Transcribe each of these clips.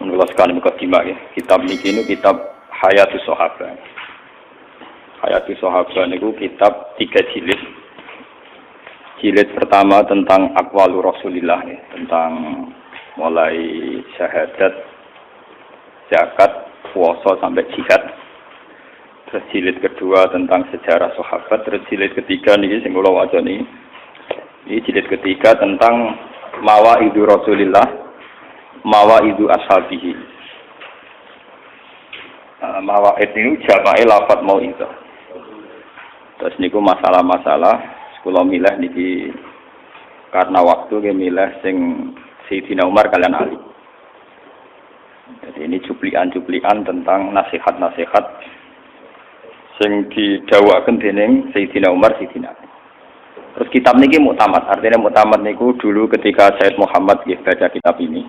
Kula sekali mukadimah ya. Kitab niki niku kitab Hayatus Sahabat. Hayatus Sahabat niku kitab 3 jilid. Jilid pertama tentang aqwalu Rasulillah ya, tentang mulai syahadat, zakat, puasa sampai jihad. Terus jilid kedua tentang sejarah sahabat, terus jilid ketiga niki sing kula waca niki. Ini jilid ketiga tentang Mawaidu Rasulillah, Mawaidu Ashabihi. Mawaid ini jama'i lafad mau'idah. Terus niku masalah-masalah kula milih niki karena waktu nggih milih sing Sayyidina Umar kalian Ali. Jadi ini cuplikan-cuplikan tentang nasihat-nasihat sing didhawuhaken dening Sayyidina Umar, Sayyidina Ali. Terus kitab niki muktamad, artinya muktamad niku dulu ketika Sayyid Muhammad nggih baca kitab ini.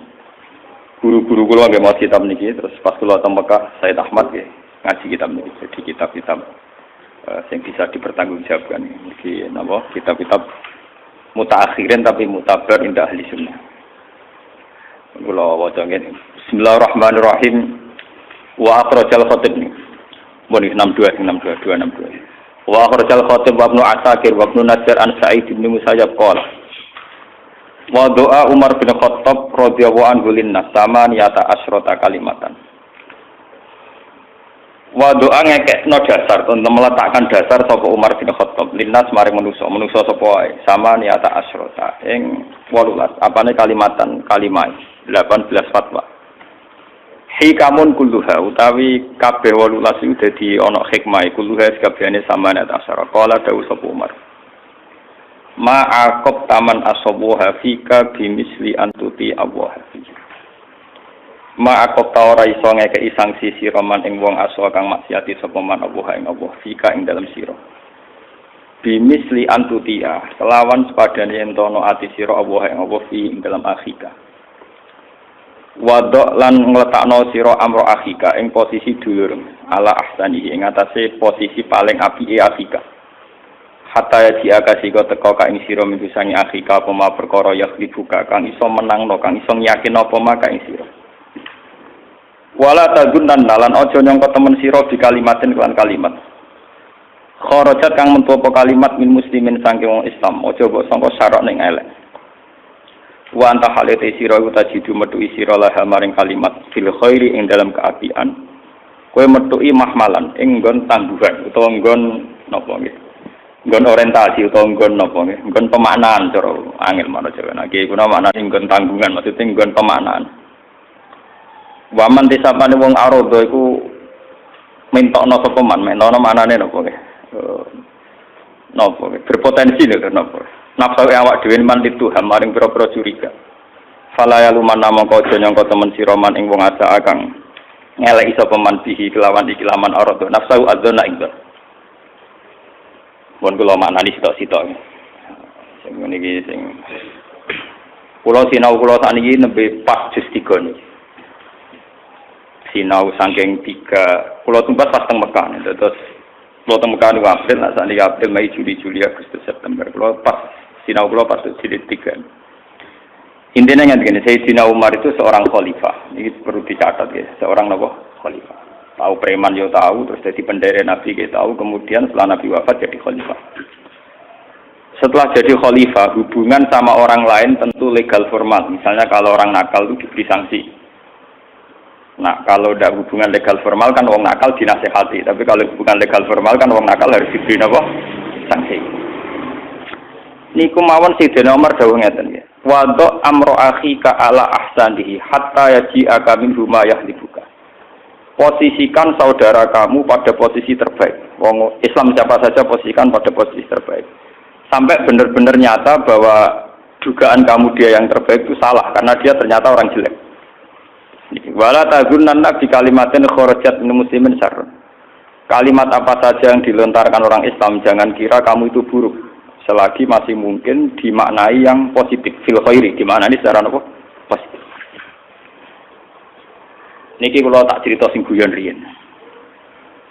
Guru-guru kula nggih mau kitab niki, terus pas kula teng Mekah Sayyid Ahmad nggih ngaji kitab niki. Jadi kitab-kitab yang bisa dipertanggungjawabkan niki napa kitab-kitab mutaakhirin tapi mutabar indah ahli sunnah. Kula waca ngene. Bismillahirrahmanirrahim. Wa akhrajal khatib. Bon 62. Wa akhrajal khatib wa Ibnu Asakir wa Ibnu Najjar an Sa'id bin Musayyab qala. Wa doa Umar bin Khattab radhiyallahu anhu linnas samaniyata asyrata kalimatan. Wa doa ngekekno dasar untuk meletakkan dasar sapa Umar bin Khattab linnas maring manusa sapa wae samaniyata asyrata ing 18 apane kalimatan kalimah 18 fatwa. Hikamun kulluha utawi kabeh 18 iku dadi ana hikmah kulluha kabehane samaniyata asyara. Qala dawu sapa Umar. Ma'aqab taman asabuha fika bimisli antuti Allah. Ma'aqab ta ora iso ngekeki sanksi sira man ing wong aso kang maksiati sapa man Allah ing Allah fika ing dalem sira. Bimisli antutia kelawan sepadane entono ati sira Allah ing Allah fi ing dalem akhika. Wadok lan ngletakno sira amro akhika ing posisi dulur ala ahsani ing atase posisi paling apike akhika. Hatta ya kasih teko ka ing sira misangi akhika apa ma perkara ya dibuka kang iso menangno kang iso yakin apa ma ka ing sira. Wala tagunnan lan aja nyangka temen sira di kalimatin kelan kalimat. Kharajat kang metu apa kalimat min muslimin saking wong Islam aja mbok sangka syarak ning elek. Wa anta halate sira iku tajidu metuki sira laha maring kalimat fil khairi ing dalam keapian. Kowe metuki mahmalan ing nggon tangguhan utawa nggon napa nggih. Nggon orientasi utawa nggon napa nggih, nggon pemaknaan cara angel mana Jawa. Nah, iki kuna maknane nggon tanggungan maksudnya nggon pemaknaan. Wa man disapane wong arodo iku mentokno sapa man, mentokno maknane napa nggih. Napa nggih berpotensi lho napa. Nafsu awak dhewe man itu maring pira-pira curiga. Fala ya luman mongko aja nyangka temen sira man ing wong asa kang ngeleki sapa man bihi kelawan iki laman arad nafsu adzana ing dzat. Mun kula maknani sitok-sitok. Sing ngene iki sing kula sinau kula sakniki nembe pas jus 3 niki. Sinau saking 3 kula tumpas pas teng Mekah terus kula teng Mekah niku April nek sakniki April Mei Juli Agustus September kula pas sinau kula pas jilid 3. Intinya ngene, Sayyidina Umar itu seorang khalifah. Ini perlu dicatat ya, seorang napa khalifah. Tahu preman yo tahu, terus jadi penderet Nabi kita tahu, kemudian setelah Nabi wafat jadi khalifah. Setelah jadi khalifah, hubungan sama orang lain tentu legal formal. Misalnya kalau orang nakal itu diberi sanksi. Nah, kalau tidak hubungan legal formal kan wong nakal dinasehati, tapi kalau hubungan legal formal kan wong nakal harus diberi napa? Sanksi. Niku mawon Sayyidina Umar dawuh ngeten nggih. Wadok amro akhika ala ahsanihi hatta yaji'aka min huma yahlibuka. Posisikan saudara kamu pada posisi terbaik. Wong Islam siapa saja posisikan pada posisi terbaik. Sampai benar-benar nyata bahwa dugaan kamu dia yang terbaik itu salah karena dia ternyata orang jelek. Wala tagunnanna bi kalimatin kharajat min muslimin syarr. Kalimat apa saja yang dilontarkan orang Islam jangan kira kamu itu buruk. Selagi masih mungkin dimaknai yang positif fil khairi, dimaknai secara apa? Positif. Niki kula tak cerita sing guyon riyen.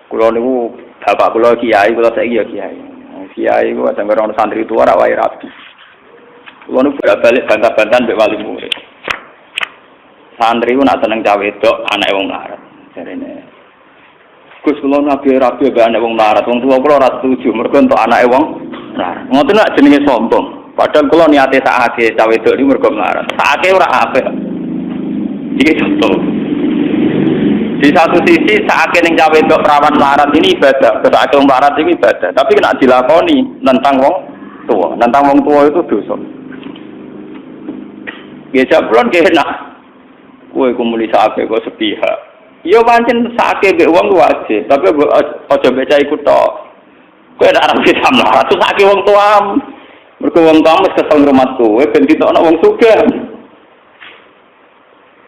Kula niku bapak kula kiai, kula saiki ya kiai. Kiai ku kadang orang santri tua ra wae rapi. Kula niku balik bantah-bantahan mbek wali murid. santri ku nak seneng cawe wedok anake wong melarat. Jarene Gus kula rabi-rabi mbek anak wong melarat. Wong tuwa kula ora setuju mergo entuk anake wong melarat. Ngoten nak jenenge sombong. Padahal kula niate sakake cawe wedok iki mergo melarat. Sakake ora apik. Iki contoh. Di satu sisi sakake ning cawe wedok perawan melarat ini ibadah. Sakake wong melarat iki ibadah. Tapi nek dilakoni nentang wong tua. Nentang wong tua itu dosa. Gejak bulan enak. Kowe kumuli sakake kok sepihak. Ya pancen sakake mbek wong wajib, tapi aja mbek cah iku tok. Kowe nek arep bisa mlarat sakake wong tuam. Mergo wong tuam wis kesel ngrumat kowe ben ditokno wong sugih.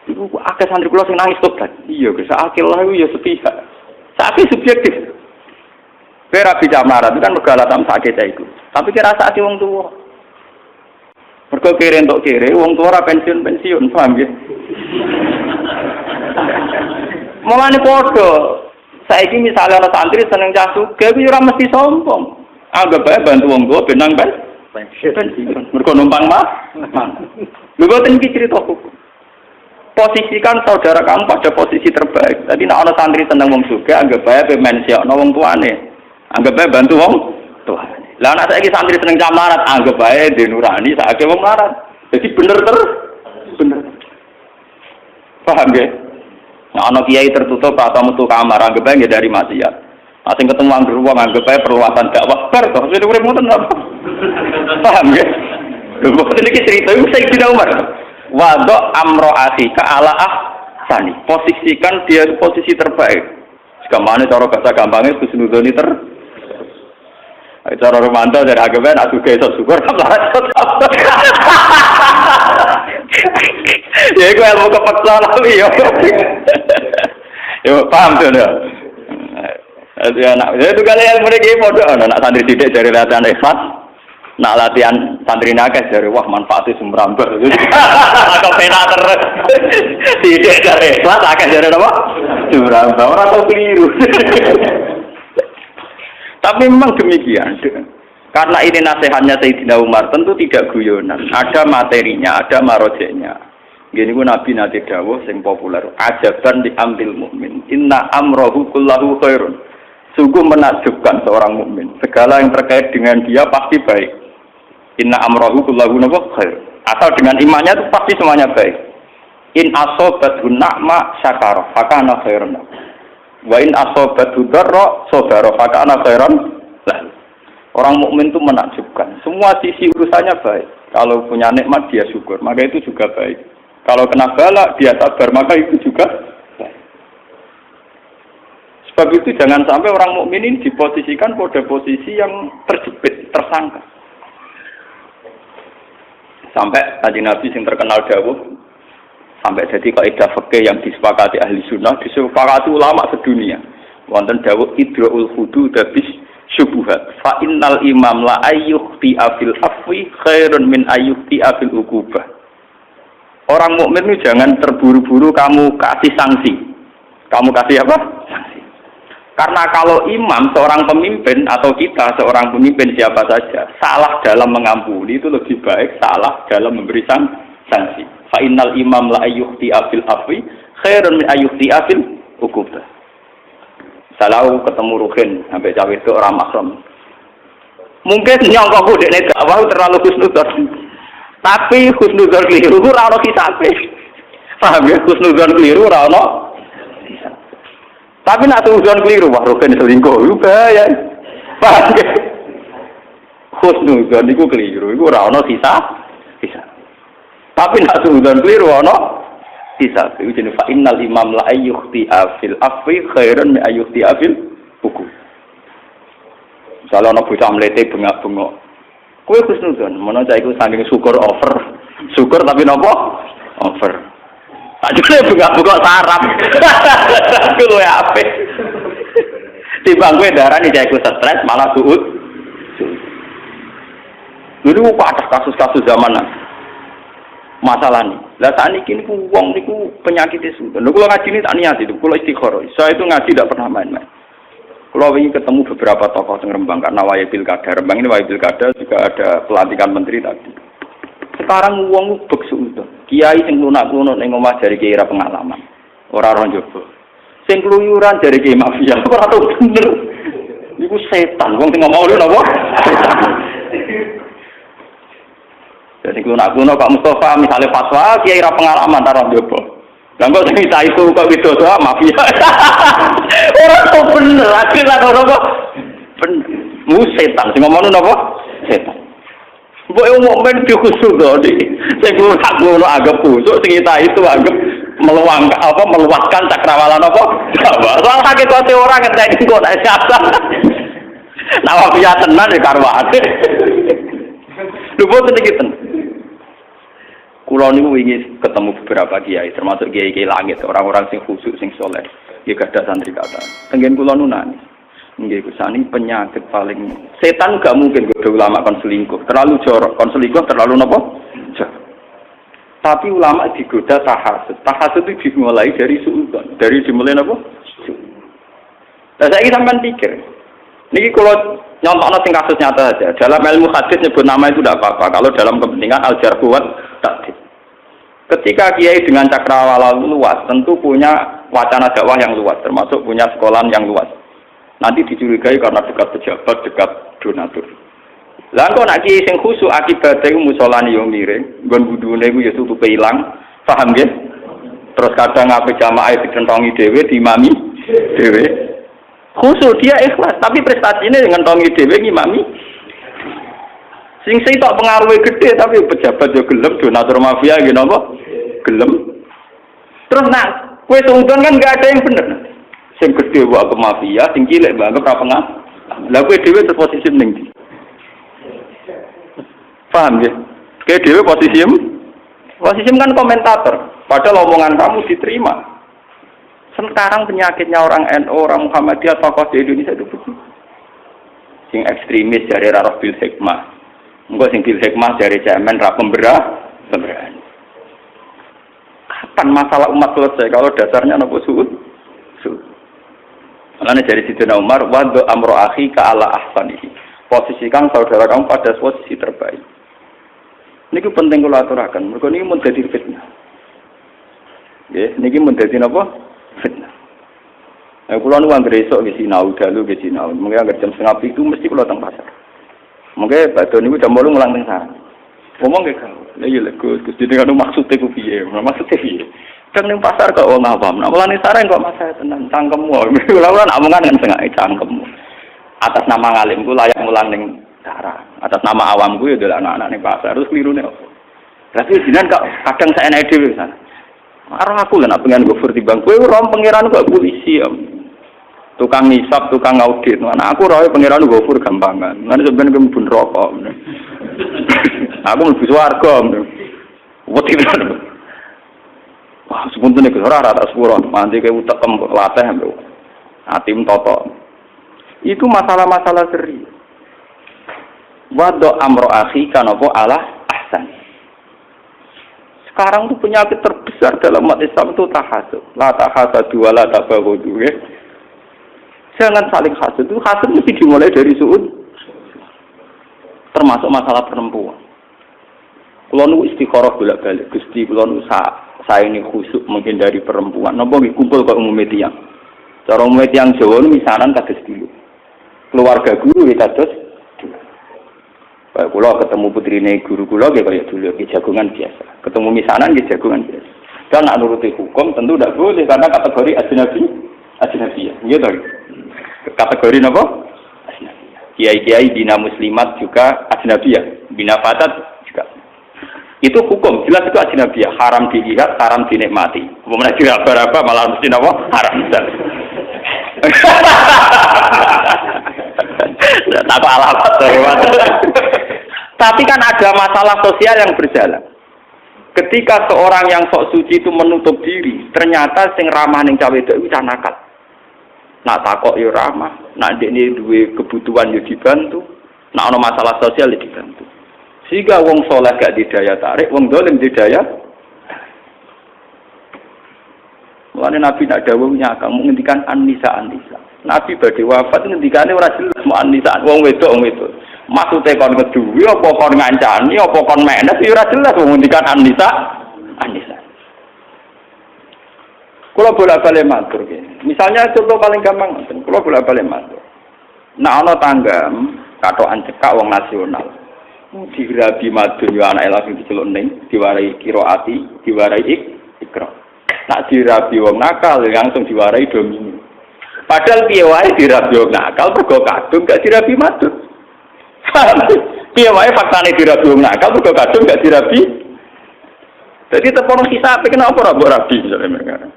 Iku akeh santri kula sing nangis tobat. Iya, Gus, sakake lah iku ya sepihak. Sakake subjektif. Kowe ra bisa mlarat kan mergo alasan sakake cah iku. Tapi kira sakake wong tuwa. Mergo kere entuk kere, wong tua ora pensiun, paham ya? Mulane padha. Saiki misale ana santri seneng cah sugih kuwi ora mesti sombong. Anggap bae bantu wong tua benang pensiun. Mergo numpang mah. Lho boten iki cerita hukum. Posisikan saudara kamu pada posisi terbaik. Tadi nek ana santri seneng wong sugih, anggap bae mensiokno wong tuane. Anggap bae bantu wong tuane. Lah anak saiki santri seneng camarat, anggap bae denurani sakake wong melarat. Jadi bener. Paham nggih? Nah ana kiai tertutup atau metu kamar, anggap bae dari maksiat. Asing ketemu anggur wong anggap bae perluasan dakwah bar to. Wis urip ngoten apa? Paham nggih? Lho kok iki cerita iku Sayyidina Umar. Wadho amro atika ala ahsani. Posisikan dia posisi terbaik. Segamane cara bahasa gampangnya husnuzoni cara romanto dari agama aku kayak syukur apa ya aku ilmu kepeksa lagi yo paham tuh ya anak itu kali ilmu ini bodoh anak santri didik dari latihan ikhlas nak latihan santri nakes dari wah manfaatnya sumberamber atau pena terus didik dari ikhlas nakes dari apa sumberamber orang tahu keliru. Tapi memang demikian. Karena ini nasihatnya Sayyidina Umar, tentu tidak guyonan. Ada materinya, ada marojeknya. Gini ku Nabi nanti dawuh sing populer. Ajaban diambil mukmin. Inna amrohu kullahu khairun. Sungguh menakjubkan seorang mukmin. Segala yang terkait dengan dia pasti baik. Inna amrohu kullahu khair. Asal dengan imannya itu pasti semuanya baik. In asobathu na'ma syakara. Fakana khairun. Wa in asobatu darra sabara fa kana khairan lah. Orang mukmin itu menakjubkan. Semua sisi urusannya baik. Kalau punya nikmat dia syukur, maka itu juga baik. Kalau kena bala dia sabar, maka itu juga baik. Sebab itu jangan sampai orang mukmin ini diposisikan pada posisi yang terjepit, tersangka. Sampai tadi Nabi yang terkenal dawuh sampai jadi kaidah fikih yang disepakati ahli sunnah, disepakati ulama sedunia. Wonten dawuh idraul hudud bis syubhat. Fa innal imam la ayyuhti afil afwi khairun min ayyuhti afil uqubah. Orang mukmin itu jangan terburu-buru kamu kasih sanksi. Kamu kasih apa? Sanksi. Karena kalau imam seorang pemimpin atau kita seorang pemimpin siapa saja salah dalam mengampuni itu lebih baik salah dalam memberi sanksi. Fa innal imam la ayyuhti afil afwi khairun min ayyuhti afil uqubah. Salau ketemu Ruhin sampai cawe itu orang mahram. Mungkin nyongkokku dekne dakwah terlalu husnudzon. Tapi husnudzon keliru ora ono kitabe. Paham ya husnudzon keliru ora ono. Tapi nek husnudzon keliru wah Ruhin selingkuh iku bahaya. Paham ya? Husnudzon iku keliru iku ora ono sisa. Tapi nak suudzon keliru ana sisa. Iku jenenge fa innal imam la ayyuhti afil afwi khairun min ayyuhti afil hukum. Misalnya ana bocah mlete bengak-bengok. Kowe husnudzon, menawa cah iku saking syukur over. Syukur tapi napa? Over. Ajune bengak-bengok sarap. Ku luwe apik. Timbang kowe darani cah iku stres malah suud. Dulu kok kasus-kasus zaman masalah nih. Lah saat ini wong niku penyakit itu. Lho kula ngaji ini tak niat itu, kula istikharah. Saya itu ngaji tidak pernah main-main. Kula wingi ketemu beberapa tokoh teng Rembang karena waya pilkada. Rembang ini waya pilkada juga ada pelantikan menteri tadi. Sekarang wong bek suudzon. Kiai sing lunak-lunuk ning omah jare kiai ra pengalaman. Ora ora njoba. Sing kluyuran jare kiai mafia ora tau bener. Iku setan, wong sing ngomong lho napa? Jadi lunak-lunuk Pak Mustafa misalnya fatwa kiai ra pengalaman ta ora njoba. Lah kok sing itu kok widodo mafia. Ora tau bener, akhirnya ora kok. Bener. Setan sing ngomong napa? Setan. Mbok yo mukmin dikhusuk to iki. Sing ngono anggap khusuk, sing itu anggap meluaskan cakrawala apa? Soal hakikate ora ngenteni kok nek siapa. Nah wafiya tenan ya karwane. Lho boten iki ten. Kula niku wingi ketemu beberapa kiai, termasuk kiai-kiai langit, orang-orang sing khusuk sing saleh. Nggih gadah santri kata. Tenggen kula nunani. Nggih kusani penyakit paling setan gak mungkin godho ulama kon selingkuh. Terlalu jorok, kon selingkuh terlalu napa? Jorok. Tapi ulama digoda tahasud. Tahasud itu dimulai dari suudzon. Dari dimulai napa? Lah saiki sampean pikir. Niki kalau nyontokno sing kasus nyata saja. Dalam ilmu hadis nyebut nama itu tidak apa-apa. Kalau dalam kepentingan al-jarh wa ta'dil. Ketika kiai dengan cakrawala luas, tentu punya wacana dakwah yang luas, termasuk punya sekolahan yang luas. Nanti dicurigai karena dekat pejabat, dekat donatur. Lah kok nak kiai sing khusuk akibate musolane yo miring, nggon budune iku ya tutupe ilang, paham nggih? Terus kadang ape jamaah dicentongi dhewe, diimami dhewe. Khusuk dia ikhlas, tapi prestasinya dengan tongi dhewe ngimami. Sing tok pengaruhe gede tapi pejabat yo gelem, donatur mafia nggih napa? Gelem. Terus nak kowe sungdon kan enggak ada yang bener. Sing gede wae ke mafia, sing cilik mbak anggap ra pengah. Lah kowe dhewe posisi ning ndi? Paham ya? Kowe dhewe posisi kan komentator. Padahal omongan kamu diterima. Sekarang penyakitnya orang NU, orang Muhammadiyah, tokoh di Indonesia itu begitu. Sing ekstremis dari Rarah Bil Hikmah. Enggak sing Bil Hikmah dari Cemen ra pemberani. Kapan masalah umat selesai kalau dasarnya nopo suud? Makanya dari Sidina Umar, waddo amro akhi ka ala ahsanihi. Posisikan saudara kamu pada posisi terbaik. Ini penting kalau aturakan. Mereka ini mau jadi fitnah. Ya, ini mau jadi apa? Fitnah. Nah, kalau nu anggere esuk nggih sinau dalu nggih sinau. Mungkin anggere jam 6:30 itu mesti kula teng pasar. Mungkin badhe niku jam 8 mulang teng sarang. Ngomong nggih kau. Lah iya lek Gus jenenge anu maksude ku piye? Maksude piye? Kan ning pasar kok wong awam. Nek mulane sareng kok masalah tenan cangkemmu. Ora omongan kan sengake cangkemmu. Atas nama ngalimku layak mulang ning sarang. Atas nama awamku ya delok anak-anak ning pasar terus klirune opo? Berarti jenengan kok kadang saenake dhewe sana. Arah aku lah nak pengen gofur timbang kowe ora pangeran kok polisi ya. Tukang nisab, tukang audit. Nah aku roe pangeran gofur gampangan. Lan sampeyan ke mlebu neraka. Aku mlebu swarga. Wedi tenan. Wah, sepunten iki ora rata sepuro. Mandi ke utek latih ambek atim toto. Itu masalah-masalah serius. Waddo amro akhi kan apa Allah ahsan. Sekarang tuh penyakit terbesar dalam umat Islam itu tahasud. La tahasadu wa la tabaghadu. Jangan saling hasud. Itu hasud mesti dimulai dari suud. Termasuk masalah perempuan. Kalau nu istikharah bolak-balik, Gusti kalau nu saya ini khusuk menghindari perempuan. Napa nggih kumpul ke umum tiyang. Cara umum tiyang Jawa nu misanan kados dulu. Keluarga guru ya kados dulu. Baik kula ketemu putrine guru kula nggih kaya dulu nggih jagongan biasa. Ketemu misanan nggih jagongan biasa. Dan nak nuruti hukum tentu tidak boleh karena kategori ajnabiyah. Iya toh. Kategori napa? Ajnabiyah. Kiai-kiai bina muslimat juga ajnabiyah. Bina fatat juga. Itu hukum, jelas itu ajnabiyah, haram dilihat, haram dinikmati. Kemudian diraba-raba malah mesti napa? Haram. Tak alamat. Tapi kan ada masalah sosial yang berjalan. Ketika seorang yang sok suci itu menutup diri, ternyata sing ramah ning cawe wedok iku canakat. Nak takok yo ramah, nak dekne duwe kebutuhan yo dibantu, nak ana masalah sosial yo dibantu. Sehingga wong soleh gak didaya tarik, wong dolim didaya. Mulane Nabi nak dawuh nyakang ngendikan an-nisa. Nabi badhe wafat ngendikane ora jelas mau an-nisa, wong wedok. Maksude kon keduwe apa kon ngancani apa kon menes ora jelas wong ngendikan an-nisa. Anisa. Kalau bolak-balik matur, misalnya contoh paling gampang, kalau bolak-balik matur. Nah, ana tanggam katokan cekak wong nasional. Dirabi madun yo anake langsung diceluk ning, diwarai qiraati, diwarai ikra. Nak dirabi wong nakal langsung diwarai domino. Padahal piye wae dirabi wong nakal mergo kadung gak dirabi madun. Piye wae faktane dirabi wong nakal mergo kadung gak dirabi. Jadi tepono kisah kenapa ora mbok rabi misalnya mereka.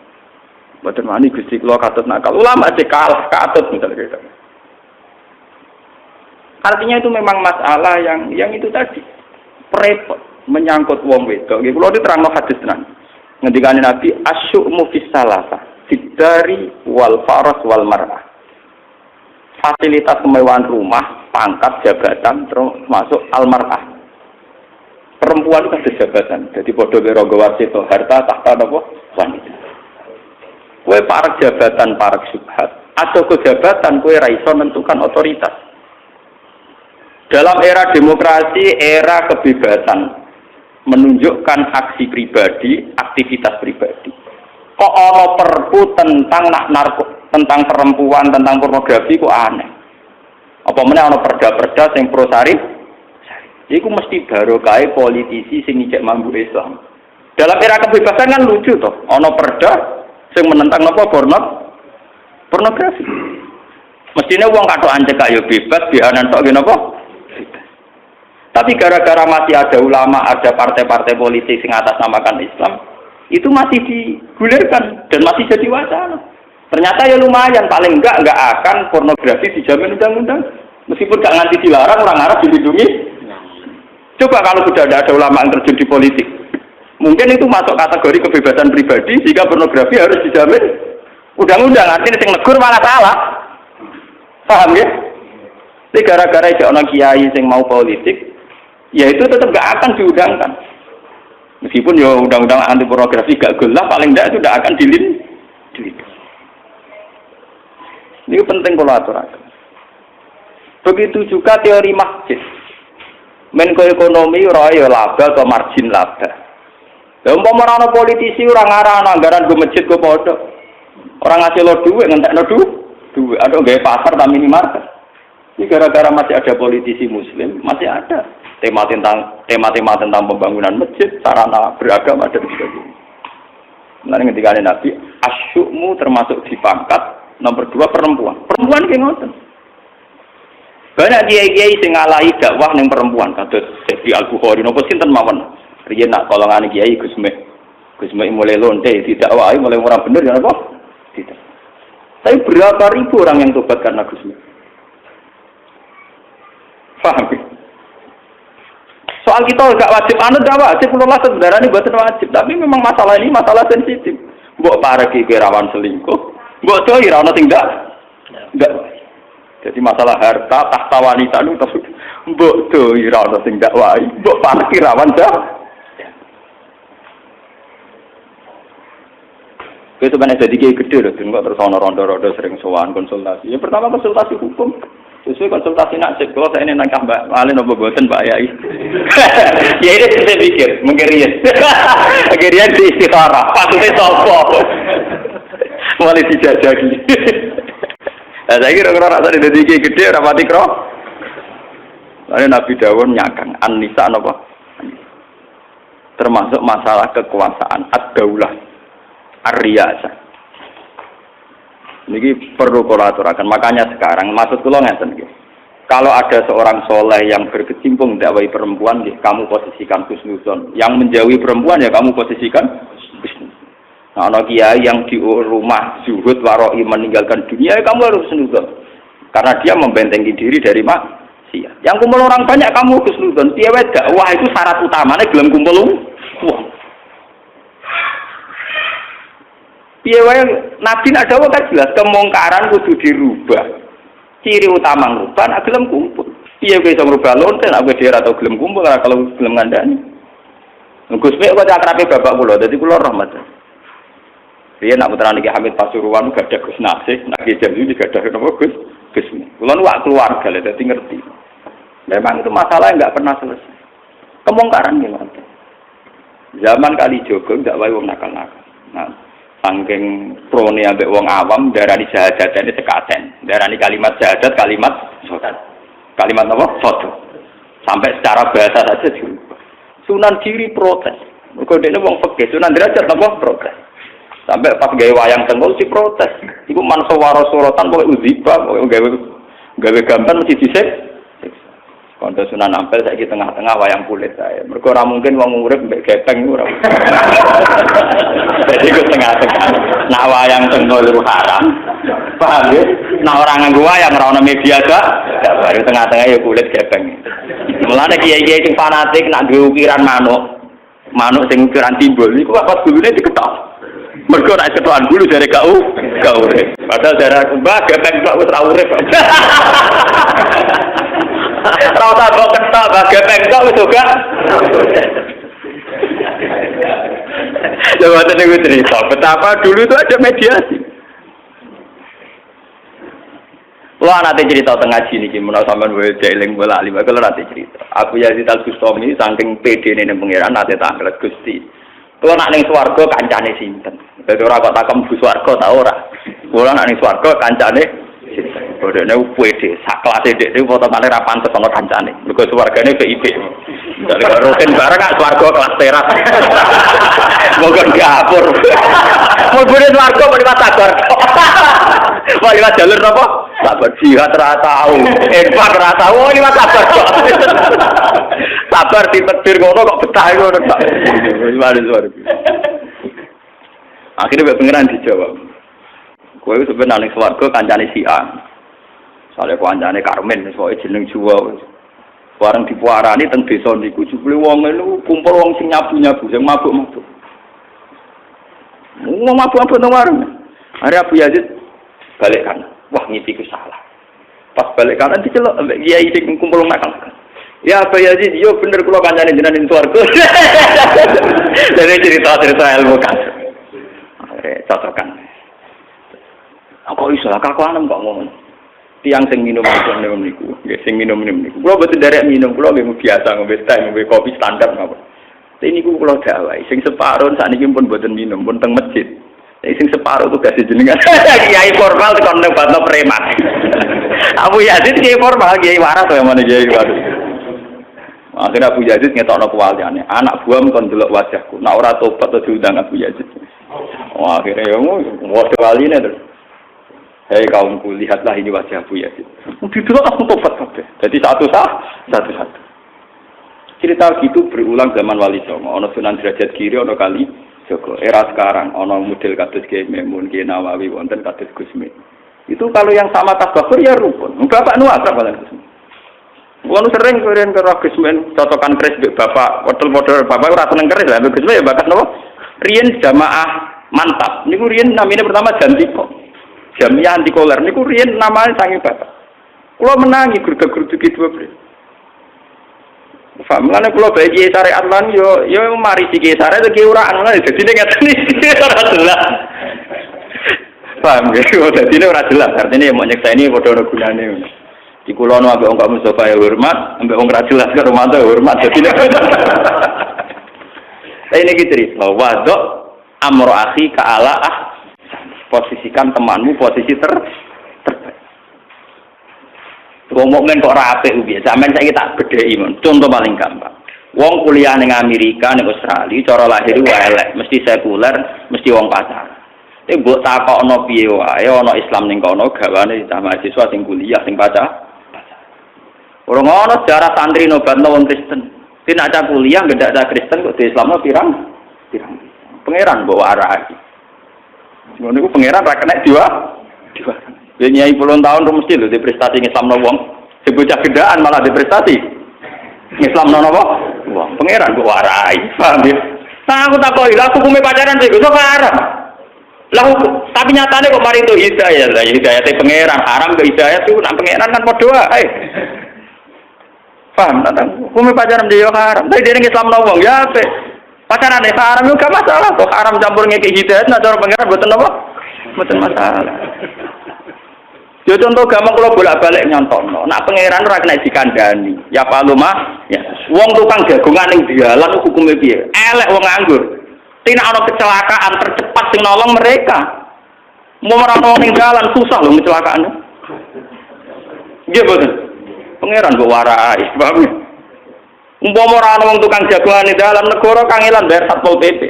Mboten wani Gusti kula katut nakal. Ulama cek kalah katut misalnya gitu. Artinya itu memang masalah yang itu tadi repot menyangkut wong wedok. Nggih kula diterangno hadis tenan. Ngendikane Nabi asyu'mu fis salasa, fidari wal faras wal mar'ah. Fasilitas kemewahan rumah, pangkat, jabatan termasuk al mar'ah. Perempuan itu ada jabatan. Jadi padha karo gawarsita harta tahta napa wanita. Kowe parek jabatan, parek subhat. Atau ke jabatan kowe ra iso menentukan otoritas. Dalam era demokrasi, era kebebasan menunjukkan aksi pribadi, aktivitas pribadi. Kok ono perpu tentang tentang perempuan, tentang pornografi kok aneh. Apa meneh ono perda-perda sing pro syarif? Iku mesti barokah politisi sing ngijek mambu Islam. Dalam era kebebasan kan lucu toh, ono perda sing menentang napa pornografi. Mestine wong katokan cekak yo bebas, biaran tok nggih napa? Tapi gara-gara masih ada ulama, ada partai-partai politik yang atasnamakan Islam, itu masih digulirkan dan masih jadi wacana. Ternyata ya lumayan, paling enggak akan pornografi dijamin undang-undang. Meskipun enggak nganti dilarang, orang Arab dilindungi. Coba kalau sudah ada ulama yang terjun di politik, mungkin itu masuk kategori kebebasan pribadi, sehingga pornografi harus dijamin undang-undang. Artinya yang negur malah salah. Paham ya? Jadi gara-gara ada orang kiai yang mau politik, ya itu tetap gak akan diundangkan. Meskipun ya undang-undang anti pornografi gak gelap, paling tidak itu tidak akan dilindungi. Ini penting kalau aturakan. Begitu juga teori masjid. Menko ekonomi raya laba atau margin laba. Ya umpama ana politisi ora ngarang anggaran go masjid go padha. Orang ngasih lo duit ngentekno duit, ada gawe pasar ta minimarket. Ini gara-gara masih ada politisi muslim, masih ada tema-tema tentang pembangunan masjid, sarana beragama dan sebagainya. Nanti ketika Nabi, asyukmu termasuk di pangkat, nomor 2 perempuan. Perempuan kayak ngoten. Banyak kiai-kiai sing ngalahi dakwah ning perempuan, kados Syekh Al-Bukhari napa sinten mawon. Riyen nak kolongane kiai Gus Mek mulai lonte didakwahi mulai ora bener ya napa? Tidak. Tapi berapa ribu orang yang tobat karena Gus Mek? Paham? Soal kita enggak wajib anut enggak wajib kula sebenarnya ini boten wajib, tapi memang masalah ini masalah sensitif. Mbok pareki rawan selingkuh, mbok doi ra ono tindak. Enggak. Jadi masalah harta tahta wanita itu terus mbok doi ra ono tindak wae, mbok pareki rawan dah. Itu sebenarnya jadi kayak gede loh, terus ono rondo-rondo sering sowan konsultasi. Yang pertama konsultasi hukum. Sesuai konsultasi nasib, kalau saya ini nangkah Mbak Malin apa boten Pak Yai. Ya ini saya pikir, mengkirian. Mengkirian di istikharah, patutnya sopo. Mulai dijajaki. Nah, saya kira rasa di detik gede, rapati kro. Lalu Nabi Dawud nyakang, an-nisa apa? Termasuk masalah kekuasaan, ad-daulah, ar-riyasah. Ini perlu kolaborasikan. Makanya sekarang maksud kula ngeten nggih. Kalau ada seorang soleh yang berkecimpung dakwah perempuan, kamu posisikan husnuzon. Yang menjauhi perempuan ya kamu posisikan husnuzon. Nah, ana kiai yang di rumah zuhud waroi meninggalkan dunia, ya kamu harus husnuzon. Karena dia membentengi diri dari maksiat. Yang kumpul orang banyak kamu husnuzon. Piye wae dakwah itu syarat utamanya gelem kumpul wong. Piye wae Nabi nak dawuh kan jelas kemungkaran kudu dirubah. Ciri utama ngubah nek gelem kumpul. Piye kowe iso ngrubah lonte nek kowe dhewe atau gelem kumpul ora kalau gelem ngandani. Gus Mek kok akrabe bapak kula, dadi kula rahmat. Riyen nak putrane Ki Hamid Pasuruan gadah Gus Nasih, nak Ki Jamil digadah napa Gus Mek. Kula nu keluarga lho dadi ngerti. Memang itu masalah yang enggak pernah selesai. Kemungkaran gimana? Zaman kali Jogo ndak wae wong nakal-nakal. Nah, saking prone ambek wong awam darani syahadatane tekaten. Darani kalimat syahadat kalimat sodat. Kalimat apa? Sodat. Sampai secara bahasa saja dirubah. Sunan Giri protes. Mergo dekne wong fikih, Sunan Derajat apa protes. Sampai pas gawe wayang Tengkul si protes. Iku mansawara suratan pokoke uziba, pokoke gawe gambar mesti disik. Kanca Sunan Ampel saiki tengah-tengah wayang kulit saya. Mergo ora mungkin wong urip mbek gepeng ora. Jadi ku tengah-tengah. Nah wayang Tengkul itu haram. Paham ya? Nah orang nganggo wayang ora ono media gak baru tengah-tengah ya kulit gepeng. Mulane kiai-kiai sing fanatik nak duwe ukiran manuk sing ukuran timbul iku apa gulune diketok. Mergo nek ketokan bulu jare gak urip. Padahal jare mbah gepeng kok wis ora urip. Ora usah kok ketok mbah gepeng kok wis juga. Coba tadi cerita betapa dulu itu ada mediasi. Kalau nanti cerita tengah sini, gimana sampean wae jeling bola lima kalau nanti cerita. Aku Yazid Al-Bustami saking PD ning pengiran nanti tanglet Gusti. Kalau nak ning swarga kancane sinten? Dadi ora kok takem bu swarga ta ora. Kalau nak ning swarga kancane sinten? Bodene PD sak kelase dhek niku potongane ra pantes ana kancane. Mergo swargane VIP. Dadi karo rutin bareng gak swarga kelas teras. Moga gapur. Mulbune swarga mesti sabar. Wah, liwat jalur apa? Sabar jihad ra tau. Infak ra tau, liwat sabar kok. Sabar ditetir ngono kok betah ngono tak. Akhirnya pengiran dijawab. Kowe wis sebenarnya ning swarga kancane si A. Sale kancane Karmen wis pokoke jeneng Jawa. Bareng dipuarani teng desa niku jebule wong niku kumpul wong sing nyabu-nyabu, sing mabuk-mabuk. Wong mabuk-mabuk nang warung. Hari Abu Yazid balik kanan. Wah, ngipiku salah. Pas balik kanan dicelok ambek kiai sing kumpul nakal. Ya Abu Yazid, yo bener kula kancane jenengan ning swarga. Dene cerita-cerita ilmu kan. Cocokan. Aku iso kelakuan kok ngomong. Tiang sing minum niku, nggih sing minum niku. Kula boten derek minum, kula nggih biasa ngombe teh, ngombe kopi standar mawon. Tapi niku kula dawahi, sing separo sakniki pun boten minum, pun teng masjid. Tapi sing separo tugas jenengan. Kiai formal tekan nang batno preman. Abu Yazid kiai formal, kiai waras kaya mana kiai waras. Akhirnya Abu Yazid ngetokno kewaliane, anak buam kon delok wajahku. Nek ora tobat to diundang Abu Yazid. Wah, akhirnya yo wajah waline terus. Hei kaumku, lihatlah ini wajah Abu Yazid. Didelok aku tobat kabeh. Jadi satu. Cerita gitu berulang zaman Wali Songo. Ono Sunan Derajat Giri, ono Kali Jogo. Era sekarang, ono model kados Kiai Memun, Kiai Nawawi, wonten kados Gusmi. Itu kalau yang sama tabakur ya rukun. Bapak nu akrab kalian Gusmi. Wong sering keren karo Gusmi, cocokan keris mbek bapak, model bapak ora seneng keris lah, mbek Gusmi ya bakat napa? Riyen jamaah mantap. Niku riyen namine pertama Jantiko. Jamiah anti koler niku riyen namanya sange bapak. Kula menangi gurda-gurduki dua bre. Famane kula bae kiai syariat lan yo mari si kiai syariat ki ora ana dadi ning ngeten iki ora jelas. Paham ge dadi ora jelas artine mau nyekseni padha ono gunane. Di kula ono ambek wong kok Mustofa ya hormat, ambek wong ra jelas karo mantu hormat dadi. Lah iki cerita wadok amro akhi ka ala posisikan temanmu posisi terbaik. Ngomongin kok rapi ubi, sampean saiki tak bedheki mon. Contoh paling gampang. Wong kuliah ning Amerika ning Australia cara lahir wae elek, mesti sekuler, mesti wong pacaran. Nek mbok takokno piye wae ana Islam ning kono gawane mahasiswa sing kuliah sing pacaran. Ora ngono sejarah santri nobatno wong Kristen. Nek cah kuliah ngedak cah Kristen kok di Islamno pirang. Pangeran mbok arahi. Ngono iku pangeran ra kena diwa. Ya nyai puluhan tahun mesti lho di prestasi Islamno wong. Sing bocah gendaan malah di prestasi Islamno napa? Wong pangeran kok warai. Paham ya? Nah aku takoki, lha hukume pacaran sik iso haram. Lah tapi nyatane kok mari itu hidayah. Lah hidayah pangeran haram ke hidayah itu nang pangeran kan padha wae. Paham ta? Hukume pacaran yo haram. Tapi dene Islamno wong ya apik. Pacaran haram juga masalah, kok haram campur ngeki hidayat, nah cara pengiran buatan apa? Buatan masalah. Ya contoh gampang kalau bolak-balik nyontono, nak pengiran ora kena dikandani, ya palumah Ya, wong tukang jagongan ning dalan hukume piye? Elek wong nganggur. Tina ana kecelakaan tercepat sing nolong mereka. Mau ora ono ning dalan susah lho kecelakaane. Nggih boten. Pangeran kok warai, paham? Umpama ora ana wong tukang jagongan ning dalan negara kangelan bayar Satpol PP.